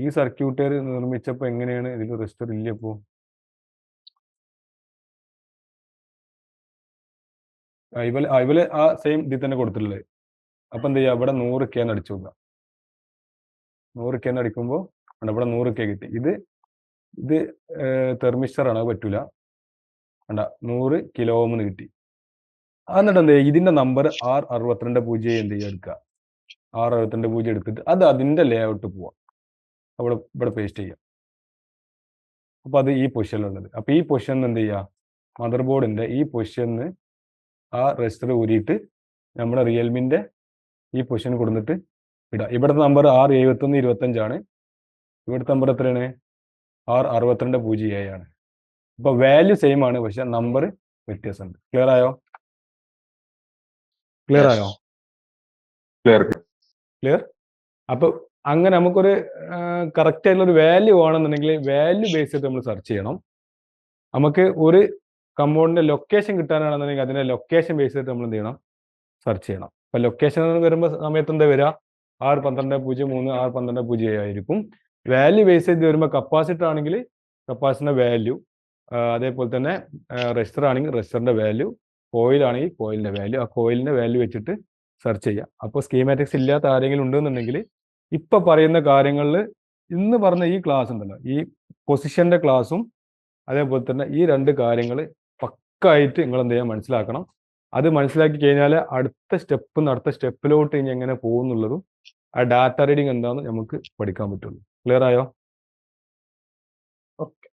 Speaker 1: ഈ സർക്യൂട്ടുകാർ നിർമ്മിച്ചപ്പോൾ എങ്ങനെയാണ് ഇതിൽ രജിസ്റ്റർ ഇല്ല? ഇപ്പോൾ ഇവല് ആ സെയിം ഇതിൽ തന്നെ കൊടുത്തിട്ടുള്ളത്. അപ്പൊ എന്ത് ചെയ്യുക? ഇവിടെ 100K എന്ന് അടിച്ചു നോക്കുക. 100K എന്ന് അടിക്കുമ്പോൾ ഇവിടെ 100K കിട്ടി. ഇത് തെർമിസ്റ്റർ ആണ്, അത് പറ്റൂല. കണ്ട 100 കിലോ ഓം എന്ന് കിട്ടി. എന്നിട്ട് എന്ത് ചെയ്യുക? ഇതിന്റെ നമ്പർ R62 എന്ത് ചെയ്യുക? എടുക്കുക. R62 എടുത്തിട്ട് അത് അതിന്റെ ലേ ഔട്ട് പോവാം. ഇവിടെ പേസ്റ്റ് ചെയ്യാം. അപ്പൊ അത് ഈ പൊസിഷനിലുള്ളത്. അപ്പൊ ഈ പൊസിഷനിൽ എന്ത് ചെയ്യുക? മദർ ബോർഡിന്റെ ഈ പൊസിഷനിൽ ആ രജിസ്റ്റർ ഊരിയിട്ട് നമ്മുടെ റിയൽമിന്റെ ഈ പൊസിഷൻ കൊടുത്തിട്ട് ഇടാം. ഇവിടുത്തെ നമ്പർ R7125 ആണ്. ഇവിടുത്തെ നമ്പർ എത്രയാണ്? R62 ആണ്. അപ്പൊ വാല്യൂ സെയിം ആണ്, പക്ഷെ നമ്പർ വ്യത്യാസമുണ്ട്. ക്ലിയർ ആയോ? ക്ലിയർ. അപ്പൊ അങ്ങനെ നമുക്കൊരു കറക്റ്റ് ആയിട്ടുള്ള ഒരു വാല്യൂ ആണെന്നുണ്ടെങ്കിൽ വാല്യൂ ബേസ് ചെയ്ത് നമ്മൾ സെർച്ച് ചെയ്യണം. നമുക്ക് ഒരു കമ്പൗണ്ടിന്റെ ലൊക്കേഷൻ കിട്ടാനാണെന്നുണ്ടെങ്കിൽ അതിന്റെ ലൊക്കേഷൻ ബേസ് ചെയ്തിട്ട് നമ്മൾ എന്ത് ചെയ്യണം? സെർച്ച് ചെയ്യണം. അപ്പൊ ലൊക്കേഷൻ വരുമ്പോൾ സമയത്ത് എന്താ വരിക? R1203 R1207 ആയിരിക്കും. വാല്യൂ ബേസ് ചെയ്ത് വരുമ്പോൾ കപ്പാസിറ്റർ ആണെങ്കിൽ കപ്പാസിറ്ററിന്റെ വാല്യൂ, അതേപോലെ തന്നെ രജിസ്റ്റർ ആണെങ്കിൽ രജിസ്റ്ററിന്റെ വാല്യൂ, കോയിൽ ആണെങ്കിൽ കോയിലിന്റെ വാല്യൂ, ആ കോയിലിന്റെ വാല്യൂ വെച്ചിട്ട് സെർച്ച് ചെയ്യാം. അപ്പോൾ സ്കീമാറ്റിക്സ് ഇല്ലാത്ത ആരെങ്കിലും ഉണ്ടെന്നുണ്ടെങ്കിൽ ഇപ്പൊ പറയുന്ന കാര്യങ്ങളിൽ ഇന്ന് പറഞ്ഞ ഈ ക്ലാസ് ഉണ്ടല്ലോ, ഈ പൊസിഷന്റെ ക്ലാസ്സും അതേപോലെ തന്നെ ഈ 2 കാര്യങ്ങൾ പക്കായിട്ട് നിങ്ങൾ എന്ത് ചെയ്യാൻ മനസ്സിലാക്കണം. അത് മനസ്സിലാക്കി കഴിഞ്ഞാൽ അടുത്ത സ്റ്റെപ്പിലോട്ട് ഇനി എങ്ങനെ പോകുന്നുള്ളതും ആ ഡാറ്റ റീഡിങ് എന്താണെന്ന് നമുക്ക് പഠിക്കാൻ പറ്റുള്ളൂ. ക്ലിയർ ആയോ? ഓക്കെ.